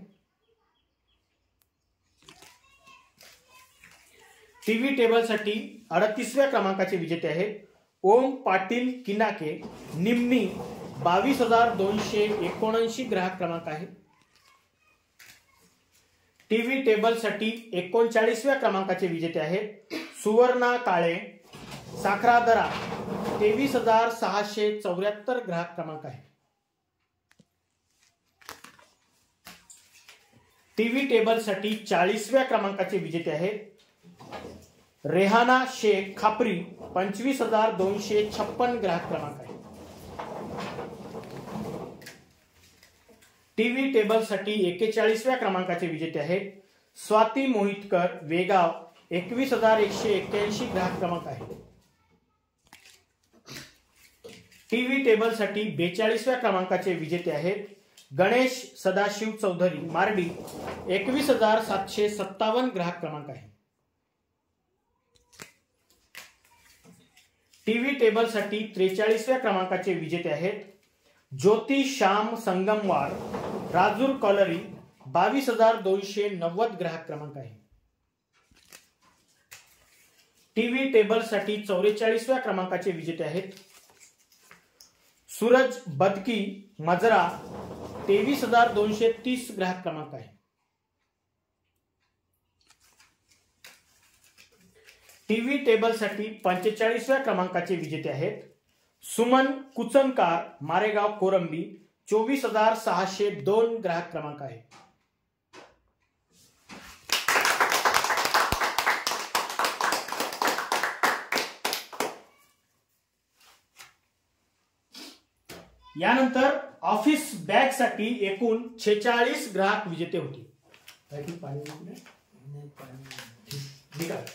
टीव्ही टेबलसाठी 38व्या क्रमांकाचे विजेते आहेत ओम पाटील किनाके निम्मी 22,279 ग्राहक क्रमांक आहे. टीव्ही टेबलसाठी 39व्या क्रमांकाचे विजेते आहेत सुवर्णा काळे साखरादरा 23,674 ग्राहक क्रमांक आहे. टीव्ही टेबलसाठी 40व्या क्रमांकाचे विजेते आहेत रेहाना शेख खापरी 25,256 ग्राहक क्रमांक आहे. टीव्ही टेबलसाठी 41व्या क्रमांकाचे विजेते आहेत स्वाती मोहितकर वेगाव 21,181 ग्राहक क्रमांक आहे. टीव्ही टेबलसाठी 42व्या क्रमांकाचे विजेते आहेत गणेश सदाशिव चौधरी मार्डी 21,757 ग्राहक क्रमांक आहे. टीव्ही टेबलसाठी 43व्या क्रमांकाचे विजेते आहेत ज्योती श्याम संगमवार राजूर कॉलरी 22,290 ग्राहक क्रमांक आहे. टीव्ही टेबलसाठी 44व्या क्रमांकाचे विजेते आहेत सूरज बदकी मजरा 23,230 ग्राहक क्रमांक आहे. टीव्ही टेबलसाठी 45व्या क्रमांकाचे विजेते आहेत सुमन कुचनकार मारेगाव कोरंबी 24,602 ग्राहक क्रमांक आहे. यानंतर ऑफिस बॅग साठी एकूण 46 ग्राहक विजेते होते. ठीक आहे,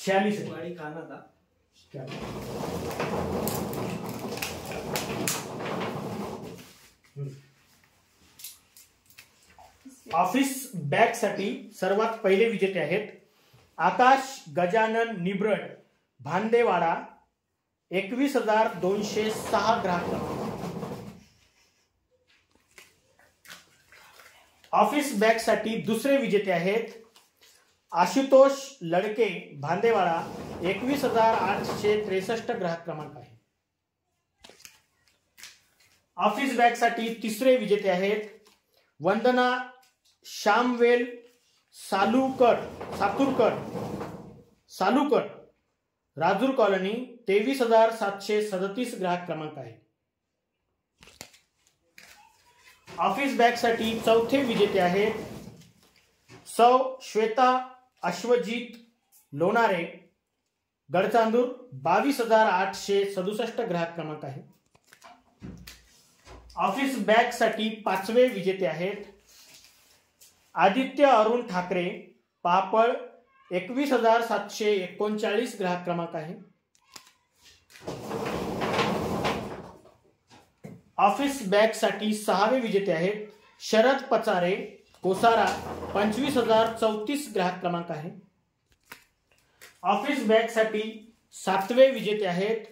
46 गाड़ी खाना था. ऑफिस बॅग साठी सर्वात पहिले विजेते आहेत आकाश गजानन निब्रड, भांदेवाडा, 21,206 ग्राहक. ऑफिस बॅग साठी दुसरे विजेते आहेत आशुतोष लडके, भांदेवाडा, 21,863 ग्राहक क्रमांक आहे. ऑफिस बॅग साठी तिसरे विजेते आहेत वंदना श्यामवेल सालुकर, राजूर कॉलनी, 23,737 ग्राहक क्रमांक आहे. ऑफिस बॅग साठी चौथे विजेते आहेत सौ श्वेता अश्वजित लोणारे, गडचांदूर, 22,867 ग्राहक क्रमांक आहे. ऑफिस बॅग साठी पाचवे विजेते आहेत आदित्य अरुण ठाकरे, पापळ, 21,739 ग्राहक क्रमांक आहे. ऑफिस बॅग साठी सहावे विजेते आहेत शरद पचारे, कोसारा, 25,034 ग्राहक क्रमांक आहे. ऑफिस बॅग साठी सातवे विजेते आहेत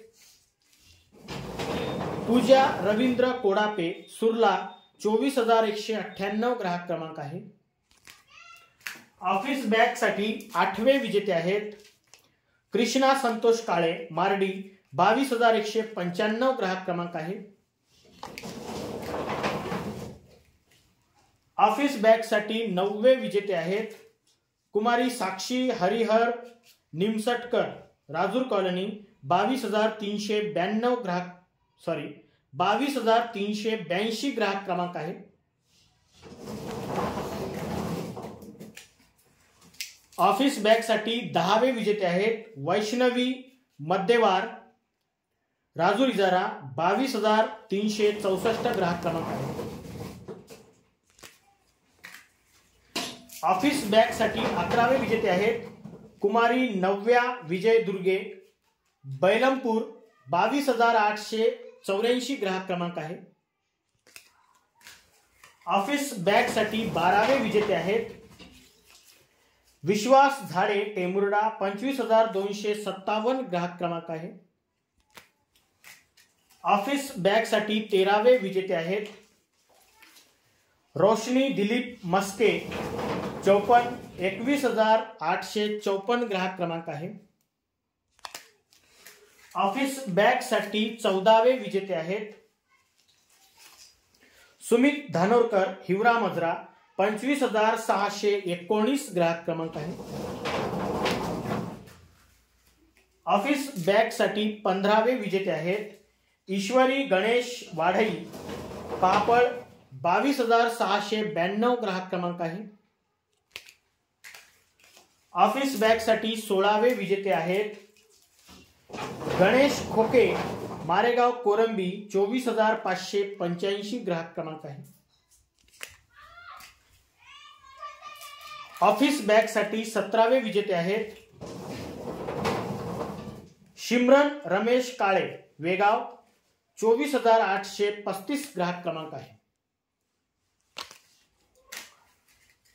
पूजा रवींद्र कोडापे, सुरला, 24,198 ग्राहक क्रमांक आहे. ऑफिस बॅग साठी आठवे विजेते आहेत कृष्णा संतोष काळे, मार्डी, 22,195 ग्राहक क्रमांक आहे. ऑफिस बॅग साठी नववे विजेते आहेत कुमारी साक्षी हरिहर निमसटकर, राजूर कॉलनी, 22,382 ग्राहक क्रमांक आहे. ऑफिस बॅग साठी दहावे विजेते आहेत वैष्णवी मध्यवार, राजूर इजारा, 22,364 ग्राहक क्रमांक आहे. ऑफिस बॅग साठी 11वे विजेते आहेत कुमारी नव्या विजय दुर्गे, बैलमपूर, 22,884 ग्राहक क्रमांक आहे. ऑफिस बॅग साठी 12वे विजेते आहेत विश्वास झाडे, टेमुर्डा, 25,257 ग्राहक क्रमांक आहे. ऑफिस बॅग साठी 13वे विजेते आहेत रोशनी दिलीप मस्के, 54, 21,854 ग्राहक क्रमांक आहे. ऑफिस बॅग साठी 14वे विजेते आहेत सुमित धानोरकर, हिवरा मजरा, 25,619 ग्राहक क्रमांक आहे. ऑफिस बॅग साठी 15वे विजेते आहेत ईश्वरी गणेश वाढई, पापळ, 22,692 ग्राहक क्रमांक आहे. ऑफिस बॅग साठी 16वे विजेते आहेत गणेश खोके, मारेगाव कोरंबी, 24,585 ग्राहक क्रमांक आहे. ऑफिस बॅग साठी 17वे विजेते आहेत शिमरन रमेश काळे, वेगाव, 24,835 ग्राहक क्रमांक आहे.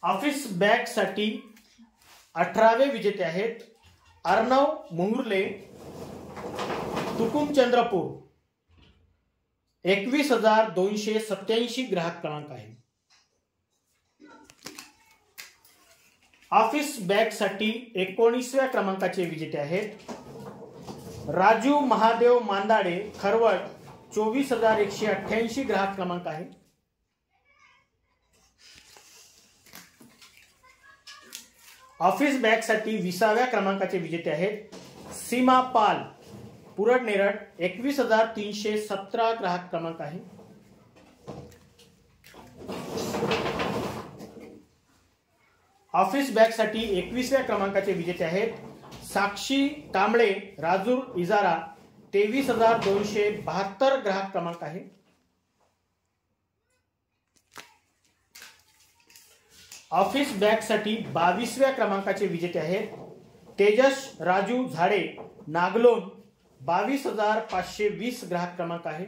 ऑफिस बॅग साठी 18वे विजेते आहेत अर्णव मुहुर्ले, तुकुम चंद्रपूर, 21,287 ग्राहक क्रमांक आहे. ऑफिस बॅग साठी 19व्या क्रमांकाचे विजेते आहेत राजू महादेव मांदाडे, खरवड, 24,188 ग्राहक क्रमांक आहे. ऑफिस बॅग साठी 20व्या क्रमांकाचे विजेते आहेत सीमा पाल, पुरड नेरळ, 21,317 ग्राहक क्रमांक आहे. ऑफिस बॅग साठी 21व्या क्रमांकाचे विजेते आहेत साक्षी कांबळे, राजूर इजारा, 23,272 ग्राहक क्रमांक आहे। ऑफिस बॅग साठी 22व्या क्रमांकाचे विजेते आहेत तेजस राजू झाडे नागलोन, 22,520 ग्राहक क्रमांक आहे।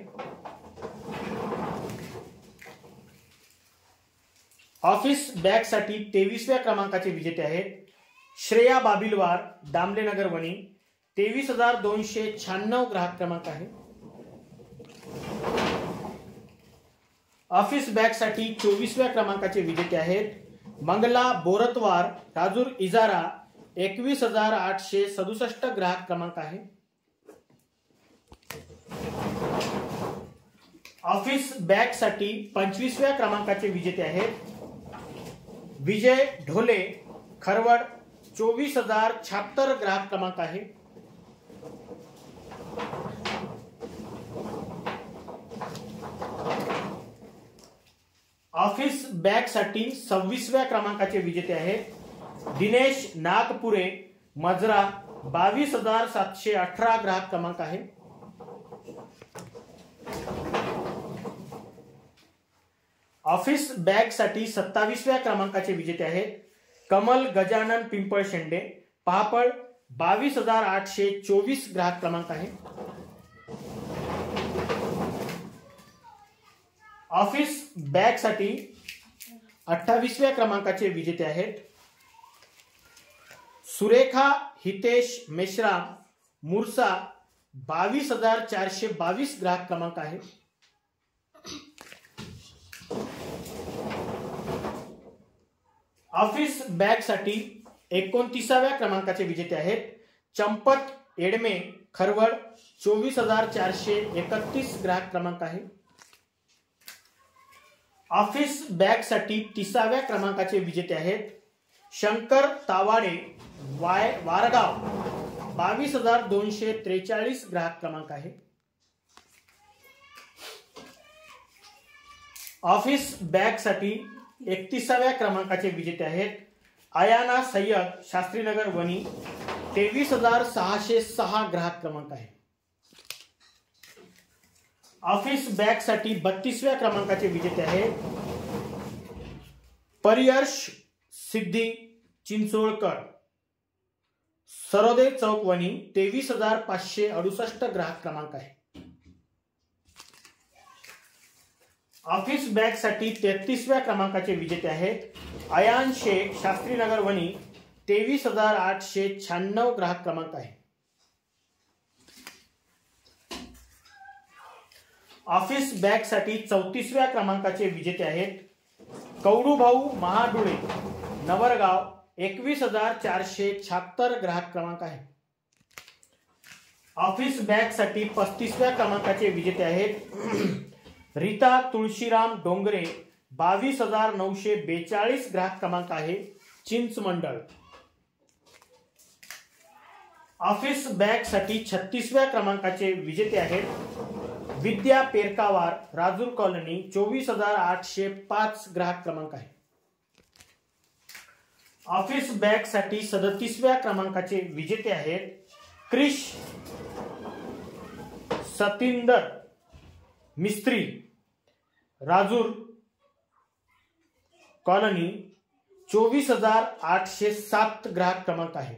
ऑफिस बॅग साठी 23व्या क्रमांकाचे विजेते आहेत श्रेया बाबिलवार दामलेनगर वणी, 23,296 ग्राहक क्रमांक आहे। ऑफिस बॅग साठी 24व्या क्रमांकाचे विजेते आहेत मंगला बोरतवार राजूर इजारा, 21,867 ग्राहक क्रमांक आहे। ऑफिस बॅग साठी 25व्या क्रमांकाचे विजेते आहेत विजय ढोले खरवड, 24,076 ग्राहक क्रमांक आहे। ऑफिस बॅग साठी 26व्या क्रमांकाचे विजेते आहेत दिनेश नागपुरे मजरा, 22,718 ग्राहक क्रमांक आहे। ऑफिस बॅग साठी 27व्या क्रमांकाचे विजेते आहेत कमल गजानन पिंपळ शेंडे पहापळ, 22,824 ग्राहक क्रमांक आहे। ऑफिस बॅग साठी 28व्या क्रमांकाचे विजेते आहेत सुरेखा हितेश मेश्राम मुरसा, 22,422 ग्राहक क्रमांक आहे। ऑफिस बॅग साठी 29व्या क्रमांकाचे विजेते आहेत चंपत एडमे खरवड, 24,431 ग्राहक क्रमांक आहे। ऑफिस बॅग साठी 30व्या क्रमांकाचे विजेते आहेत शंकर तावाडे वारगाव, 22,243 ग्राहक क्रमांक आहे। ऑफिस बॅग साठी 31व्या क्रमांकाचे विजेते आहेत आयाना सय्यद शास्त्रीनगर वणी, 23,606 ग्राहक क्रमांक आहे। ऑफिस बॅग साठी 32व्या क्रमांकाचे विजेते आहेत परियर्श सिद्धी चिंचोळकर सरोदे चौक वणी, 23,568 ग्राहक क्रमांक आहे। ऑफिस बॅग साठी 33व्या क्रमांकाचे विजेते आहेत अयान शेख शास्त्रीनगर वणी, 23,896 ग्राहक क्रमांक आहे। ऑफिस बॅग साठी 34व्या क्रमांकाचे विजेते आहेत कौडूभाऊ महाडुळे नवरगाव, 21,476 ग्राहक क्रमांक आहे। ऑफिस बॅग साठी 35व्या क्रमांकाचे विजेते आहेत रीता तुळशीराम डोंगरे, 22,942 ग्राहक क्रमांक आहे चिंचमंडळ। ऑफिस बॅग साठी 36व्या क्रमांकाचे विजेते आहेत विद्या पेरकावार राजूर कॉलनी, 24,805 ग्राहक क्रमांक आहे। ऑफिस बॅग साठी 37व्या क्रमांकाचे विजेते आहेत क्रिश सतिंदर मिस्त्री राजूर कॉलनी, 24,807 ग्राहक क्रमांक आहे।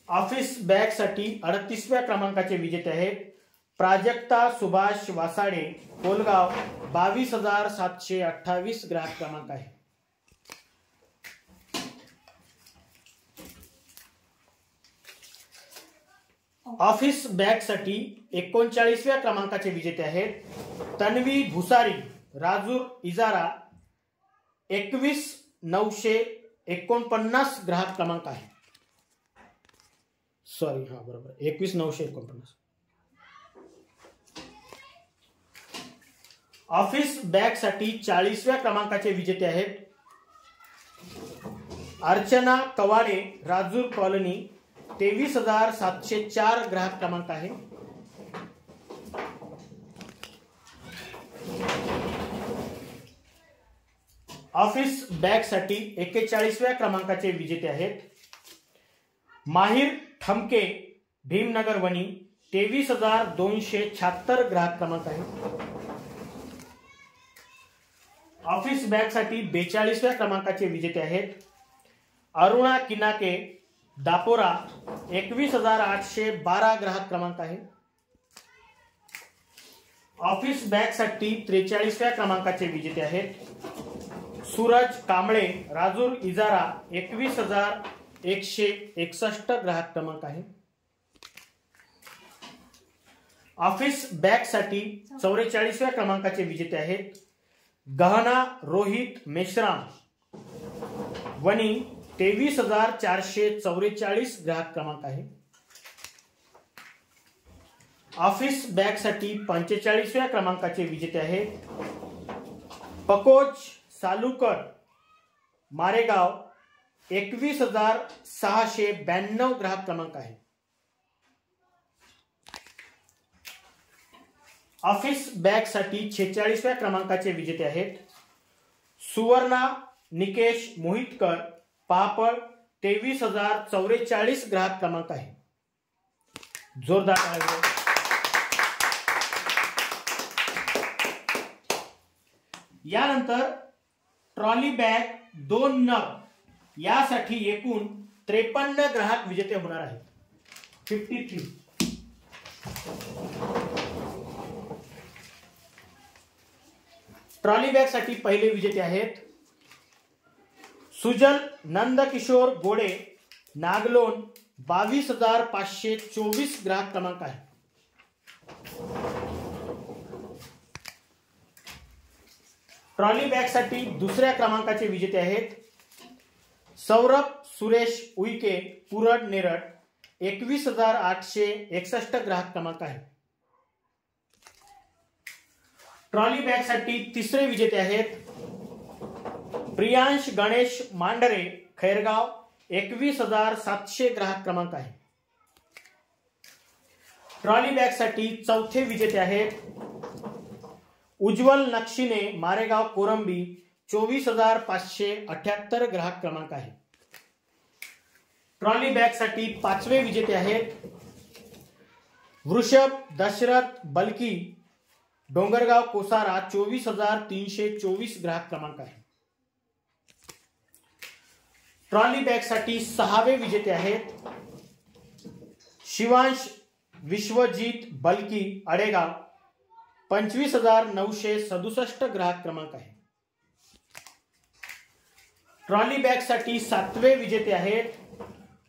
ऑफिस बॅग साठी 38व्या क्रमांकाचे विजेते आहेत प्राजक्ता सुभाष वासाडे कोलगाव, 22,728 ग्राहक क्रमांक आहे। ऑफिस बॅग साठी 39व्या क्रमांकाचे विजेते आहेत तन्वी भुसारी राजूर इजारा, 21,949 ग्राहक क्रमांक आहे। सॉरी हा बरोबर 21,949। ऑफिस बॅग साठी 40व्या क्रमांकाचे विजेते आहेत अर्चना कवाडे राजूर कॉलनी, 23,704 ग्राहक क्रमांक आहे। ऑफिस बॅग साठी 41व्या क्रमांकाचे विजेते आहेत माहीर ठमके भीमनगर वणी 23,276 ग्राहक क्रमांक आहे। ऑफिस बॅग साठी 42व्या क्रमांकाचे विजेते आहेत अरुणा किनाके दापोरा 21,812 ग्राहक क्रमांक आहे। ऑफिस बॅग साठी 43व्या क्रमांकाचे विजेते आहेत सूरज कांबळे राजूर इजारा 21,161 ग्राहक क्रमांक आहे। ऑफिस बॅग साठी 44व्या क्रमांकाचे विजेते आहेत गहना रोहित मेश्राम वणी 23,444 ग्राहक क्रमांक आहे। ऑफिस बॅग साठी 45व्या क्रमांकाचे विजेते आहेत पकोज सालुकर मारेगाव 21,692 ग्राहक क्रमांक आहे। ऑफिस बॅग साठी 46व्या क्रमांकाचे विजेते आहेत सुवर्णा निकेश मोहितकर पापड 23,044 ग्राहक क्रमांक आहे। जोरदार टाळ्या। यानंतर ट्रॉली बॅग 2 नग यासाठी एकूण 53 ग्राहक विजेते होणार आहेत 53। ट्रॉली बॅग साठी पहिले विजेते आहेत सुजल नंदकिशोर गोडे नागलोन 22,524 ग्राहक क्रमांक आहे। ट्रॉली बॅग साठी दुसऱ्या क्रमांकाचे विजेते आहेत सौरभ सुरेश उईके पुरड नेरळ 21,861 ग्राहक क्रमांक आहे। ट्रॉली बॅग साठी तिसरे विजेते आहेत प्रियांश गणेश मांडरे खैरगाव 21,700 ग्राहक क्रमांक आहे। ट्रॉली बॅग साठी चौथे विजेते आहेत उज्ज्वल नक्षिने मारेगाव कोरंबी 24,578 ग्राहक क्रमांक आहे। ट्रॉली बॅग साठी पाचवे विजेते आहेत वृषभ दशरथ बलकी डोंगरगाव कोसारा 24,324 ग्राहक क्रमांक आहे। ट्रॉली बॅग साठी सहावे विजेते आहेत शिवांश विश्वजीत बलकी अडेगाव 25,967 ग्राहक क्रमांक आहे। ट्रॉली बॅग साठी सातवे विजेते आहेत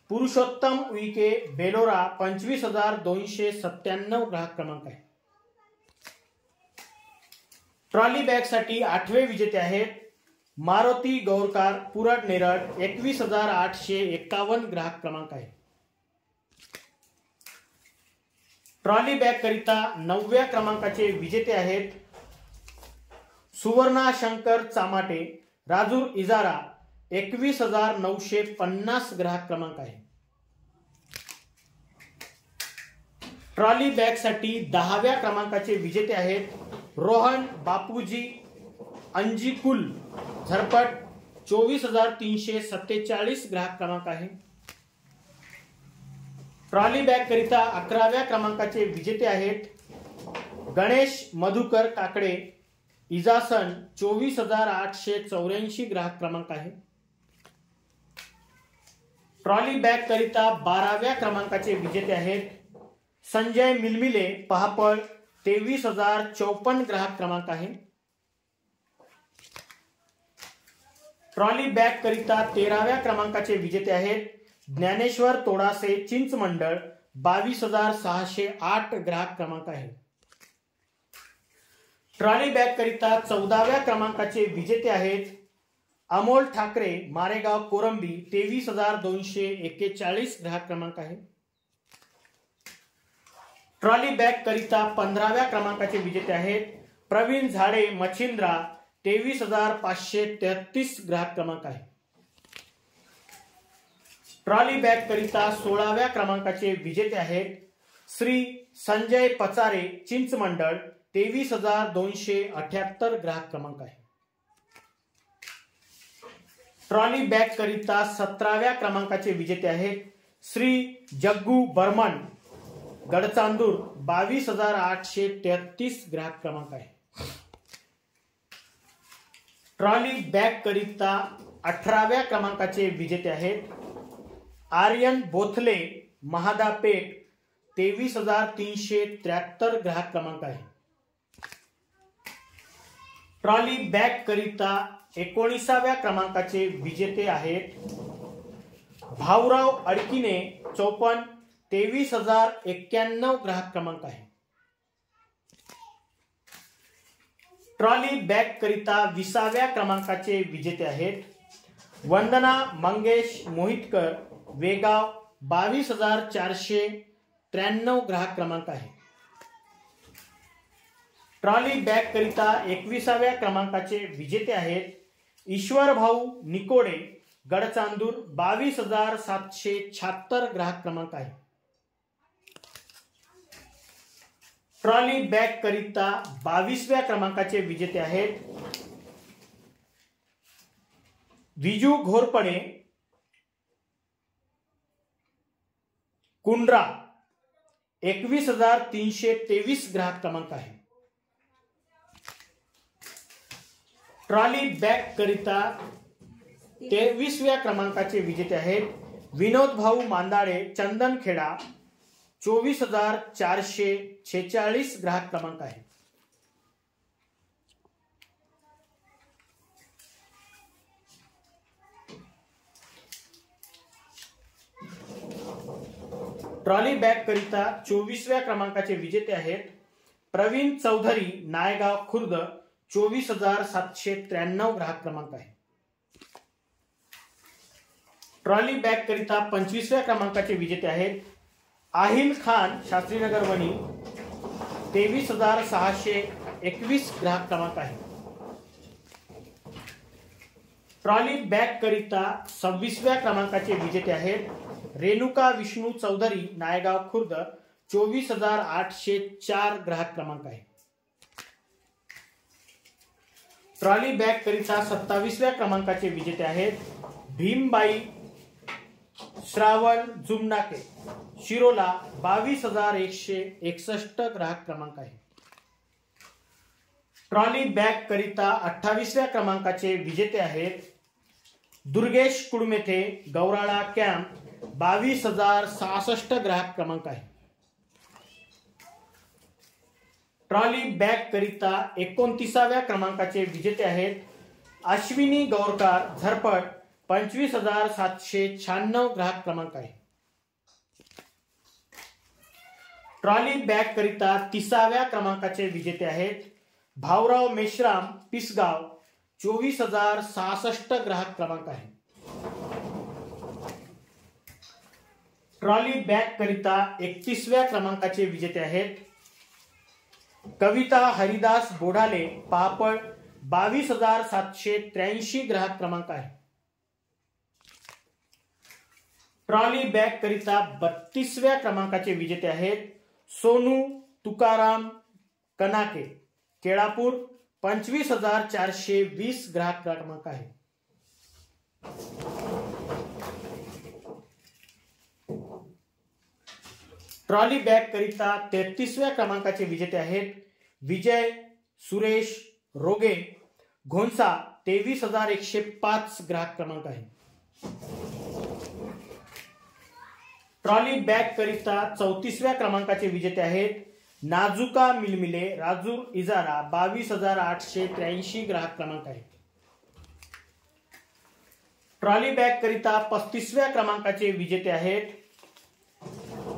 पुरुषोत्तम उईके बेलोरा 25,297 ग्राहक क्रमांक आहे। ट्रॉली बॅग साठी आठवे विजेते आहेत मारुती गौरकार पुरड नेरळ 21,851 ग्राहक क्रमांक आहे। ट्रॉली बॅग करिता 9व्या क्रमांकाचे विजेते आहेत सुवर्णा शंकर चामाटे राजूर इजारा 21,950 ग्राहक क्रमांक आहे। ट्रॉली बॅग साठी 10व्या क्रमांकाचे विजेते आहेत रोहन बापूजी अंजीकुल झरपट 24,347 ग्राहक क्रमांक आहे। ट्रॉली बॅग करिता 11व्या क्रमांकाचे विजेते आहेत गणेश मधुकर काकडे इजासन 24,884 ग्राहक क्रमांक आहे। ट्रॉली बॅग करिता 12व्या क्रमांकाचे विजेते आहेत संजय मिलमिले पहापळ 23,054 ग्राहक क्रमांक आहे। ट्रॉली बॅग करिता 13व्या क्रमांकाचे विजेते आहेत ज्ञानेश्वर तोडासे चिंचमंडळ 22,608 ग्राहक क्रमांक आहे। ट्रॉली बॅग करिता 14व्या क्रमांकाचे विजेते आहेत अमोल ठाकरे मारेगाव कोरंबी 23,241 ग्राहक क्रमांक आहे। ट्रॉली बॅग करिता 15व्या क्रमांकाचे विजेते आहेत प्रवीण झाडे मच्छिंद्रा 23,533 ग्राहक क्रमांक आहे। ट्रॉली बॅग करिता 16व्या क्रमांकाचे विजेते आहेत श्री संजय पचारे चिंचमंडळ 23,278 ग्राहक क्रमांक आहे। ट्रॉली बॅग करिता 17व्या क्रमांकाचे विजेते आहेत श्री जग्गू बर्मन गडचांदूर 22,833 ग्राहक क्रमांक आहे. ट्रॉली बॅग करिता 18व्या क्रमांकाचे विजेते आहेत आर्यन बोथले महादापेठ 23,373 ग्राहक क्रमांक आहे. ट्रॉली बॅग करिता 19व्या क्रमांकाचे विजेते आहेत भाऊराव अडकिने चौपन्न 23,091 ग्राहक क्रमांक आहे. ट्रॉली बॅग करिता 20व्या क्रमांकाचे विजेते आहेत वंदना मंगेश मोहितकर वेगाव 22,493 ग्राहक क्रमांक आहे. ट्रॉली बॅग करिता 21व्या क्रमांकाचे विजेते आहेत ईश्वर भाऊ निकोडे गडचांदूर 22,776 ग्राहक क्रमांक आहे. ट्रॉली बॅग करिता 22व्या क्रमांकाचे विजेते आहेत विजू घोरपडे कुंड्रा 21,323 ग्राहक क्रमांक आहे. ट्रॉली बॅग करिता 23व्या क्रमांकाचे विजेते आहेत विनोद भाऊ मांदाळे चंदनखेडा 24,446 ग्राहक क्रमांक आहे. ट्रॉली बॅग करिता 24व्या क्रमांकाचे विजेते आहेत प्रवीण चौधरी नायगाव खुर्द 24,793 ग्राहक क्रमांक आहे. ट्रॉली बॅग करिता 25व्या क्रमांकाचे विजेते आहेत आहिल खान शास्त्रीनगर वणी 23,621 ग्राहक क्रमांक आहे. ट्रॉली बॅग करिता 26व्या क्रमांकाचे विजेते आहेत रेणुका विष्णू चौधरी नायगाव खुर्द 24,804 ग्राहक क्रमांक आहे. ट्रॉली बॅग करिता 27व्या क्रमांकाचे विजेते आहेत भीमबाई श्रावण जुमनाके शिरोला 22,161 ग्राहक क्रमांक आहे. ट्रॉली बॅग करिता 28व्या क्रमांकाचे विजेते आहेत दुर्गेश कुडमेथे गौराळा कॅम्प 22,066 ग्राहक क्रमांक आहे. ट्रॉली बॅग करिता 29व्या क्रमांकाचे विजेते आहेत अश्विनी गौरकार झरपट 25,796 ग्राहक क्रमांक आहे. ट्रॉली बॅग करिता 30व्या क्रमांकाचे विजेते आहेत भाऊराव मेश्राम पिसगाव 24,066 ग्राहक क्रमांक आहे. ट्रॉली बॅग करिता 31व्या क्रमांकाचे विजेते आहेत कविता हरिदास बोढाले पापड 22,783 ग्राहक क्रमांक आहे. ट्रॉली बॅग करिता 32व्या क्रमांकाचे विजेते आहेत सोनू तुकाराम कनाके केळापूर 25,420 ग्राहक क्रमांक आहे. ट्रॉली बॅग करिता 33व्या क्रमांकाचे विजेते आहेत विजय सुरेश रोगे घोंसा 23,105 ग्राहक क्रमांक आहे. ट्रॉली बॅग करिता 34व्या क्रमांकाचे विजेते आहेत नाजुका मिलमिले राजूर इजारा 22,883 ग्राहक क्रमांक आहे. ट्रॉली बॅग करिता 35व्या क्रमांकाचे विजेते आहेत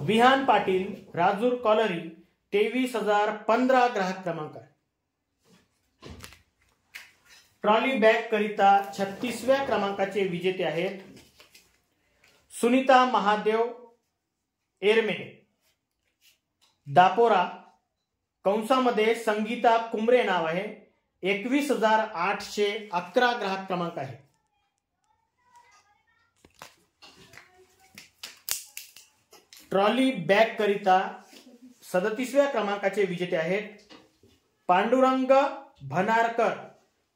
विहान पाटील राजूर कॉलरी 23,015 ग्राहक क्रमांक आहे. ट्रॉली बॅग करिता 36व्या क्रमांकाचे विजेते आहेत सुनीता महादेव एरमे दापोरा कंसामध्ये संगीता कुंबरे नाव आहे 21,811 ग्राहक क्रमांक आहे. ट्रॉली बॅग करिता 37व्या क्रमांकाचे विजेते आहेत पांडुरंग भनारकर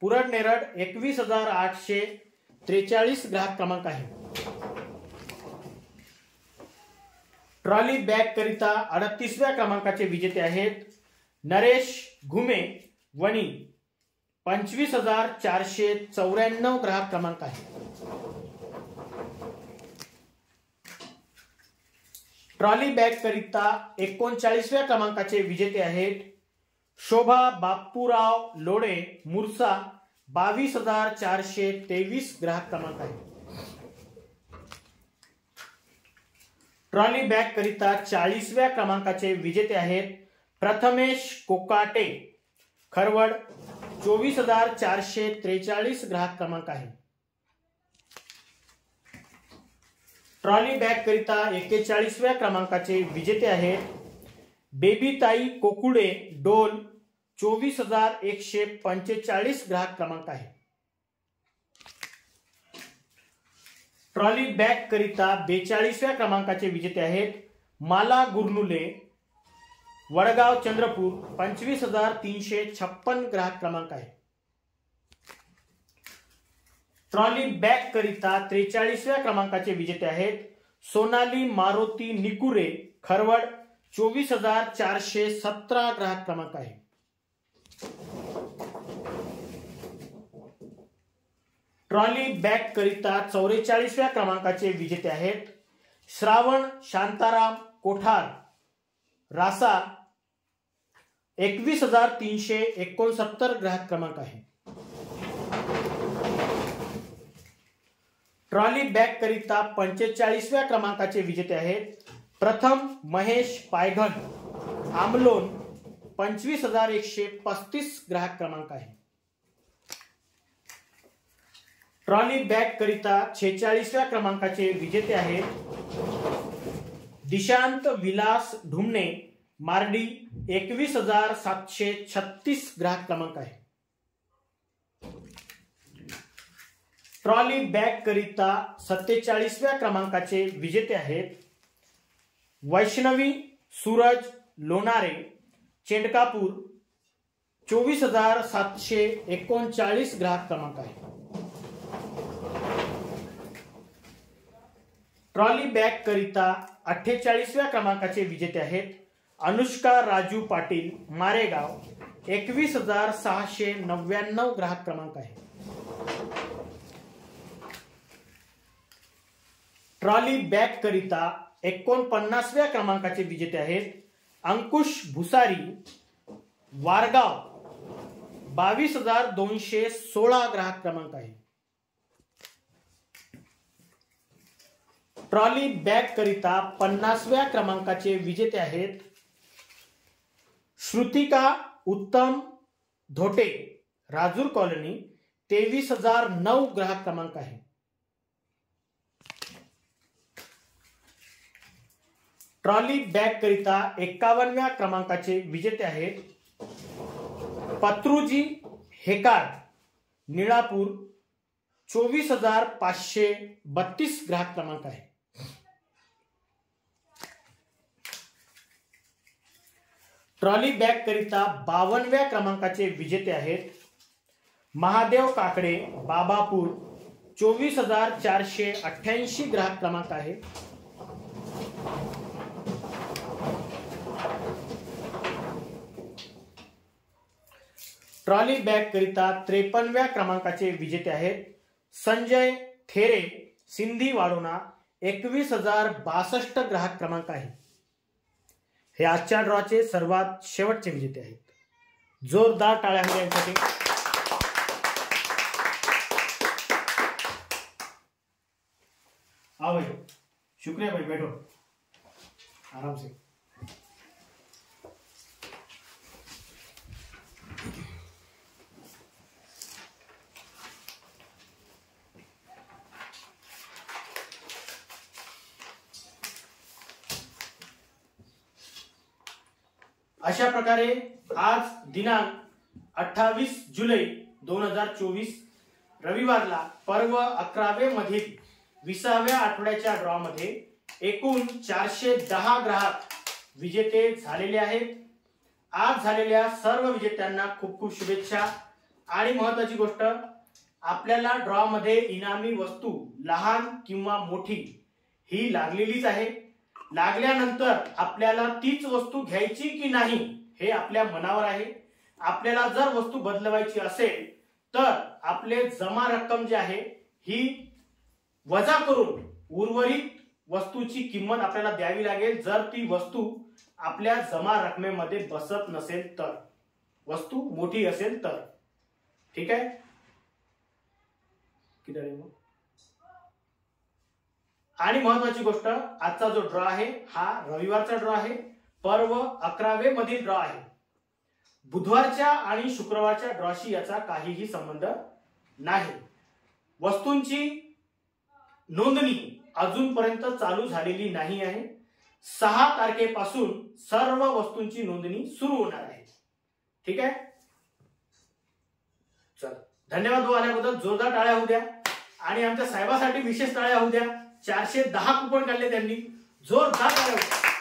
पुरड नेरड 21,843 ग्राहक क्रमांक आहे. ट्रॉली बॅग करिता 38व्या क्रमांकाचे विजेते आहेत नरेश घुमे वणी 25,494 ग्राहक क्रमांक आहे। ट्रॉली बॅग करिता 39व्या क्रमांकाचे विजेते आहेत शोभा बापूराव लोडे मुरसा 22,423 ग्राहक क्रमांक आहे। ट्रॉली बॅग करिता 40व्या क्रमांकाचे विजेते आहेत प्रथमेश कोकाटे खरवड 24,443 ग्राहक क्रमांक आहे। ट्रॉली बॅग करिता 41व्या क्रमांकाचे विजेते आहेत बेबीताई कोकुडे डोल 24,145 ग्राहक क्रमांक आहे। ट्रॉली बॅग करिता 42व्या क्रमांकाचे विजेते आहेत माला गुरनुले वडगाव चंद्रपूर 25,356 ग्राहक क्रमांक आहे। ट्रॉली बॅग करिता 43व्या क्रमांकाचे विजेते आहेत सोनाली मारुती निकुरे खरवड 24,417 ग्राहक क्रमांक आहे। ट्रॉली बॅग करिता 44व्या क्रमांकाचे विजेते आहेत श्रावण शांताराम कोठार रासा 21,369 ग्राहक क्रमांक आहे। ट्रॉली बॅग करिता 45व्या क्रमांकाचे विजेते आहेत प्रथम महेश पायघन आमलोन 25,135 ग्राहक क्रमांक आहे। ट्रॉली बॅग करिता 46व्या क्रमांकाचे विजेते आहेत दिशांत विलास ढुमणे मार्डी 21,736 ग्राहक क्रमांक आहे। ट्रॉली बॅग करिता 47व्या क्रमांकाचे विजेते आहेत वैष्णवी सूरज लोणारे चेंडकापूर 24,739 ग्राहक क्रमांक आहे। ट्रॉली बॅग करिता 48व्या क्रमांकाचे विजेते आहेत अनुष्का राजू पाटील मारेगाव 21,699 ग्राहक क्रमांक आहे। ट्रॉली बॅग करिता 49व्या क्रमांकाचे विजेते आहेत अंकुश भुसारी वारगाव 22,216 ग्राहक क्रमांक आहे। ट्रॉली बॅग करिता 50व्या क्रमांकाचे विजेते आहेत श्रुतिका उत्तम धोटे राजूर कॉलनी 23,009 ग्राहक क्रमांक आहे। ट्रॉली बॅग करिता 51व्या क्रमांकाचे विजेते आहेत पत्रुजी हेकार निळापूर 24,532 ग्राहक क्रमांक आहे। ट्रॉली बॅग करिता 52व्या क्रमांकाचे विजेते आहेत महादेव काकडे बाबापूर 24,488 ग्राहक क्रमांक आहे। ट्रॉली बॅग करिता 53व्या क्रमांकाचे विजेते आहेत संजय थेरे सिंधी वाडोना 21,062 ग्राहक क्रमांक आहे। हे आजच्या ड्रॉचे सर्वात शेवटचे विजेते आहेत। जोरदार टाळ्या हव्या यांसाठी। आओ भाई शुक्रिया भाई बैठो आराम से। अशा प्रकारे आज दिनांक 28 जुलै 2024 रविवारला पर्व 11वे मधील 20व्या आठवड्याच्या ड्रॉ मध्ये एकूण 410 ग्राहक विजेते झालेले आहेत। आज झालेल्या सर्व विजेत्यांना खूप खूप शुभेच्छा। आणि महत्त्वाची गोष्ट आपल्याला ड्रॉ मध्ये इनामी वस्तू लहान किंवा मोठी ही लागलेलीच आहे। लागल्यानंतर आपल्याला तीच वस्तू घ्यायची की नाही हे आपल्या मनावर आहे. आपल्याला जर वस्तू बदलवायची असेल तर आपले जमा रक्कम जी आहे ही वजा करून उर्वरित वस्तूची किंमत आपल्याला द्यावी लागेल. जर ती वस्तू आपल्या जमा रकमेमध्ये बसत नसेल तर, वस्तू मोठी असेल तर. ठीक आहे. आणि महत्वाची गोष्ट, आजचा जो ड्रॉ आहे हा रविवारचा ड्रॉ आहे. पर्व 11वे मधील ड्रॉ आहे. बुधवारच्या आणि शुक्रवारच्या ड्रॉशी याचा काहीही संबंध नाही. वस्तूंची नोंदणी अजूनपर्यंत चालू झालेली नाही आहे. 6 तारखेपासून सर्व वस्तूंची नोंदणी सुरू होणार आहे. ठीक आहे. चला, धन्यवाद. आल्याबद्दल जोरदार टाळ्या होऊ द्या. आणि आमच्या साहेबासाठी विशेष टाळ्या होऊ द्या. 410 कुपन काढले त्यांनी, जोरदार टाळ्या होऊ द्या.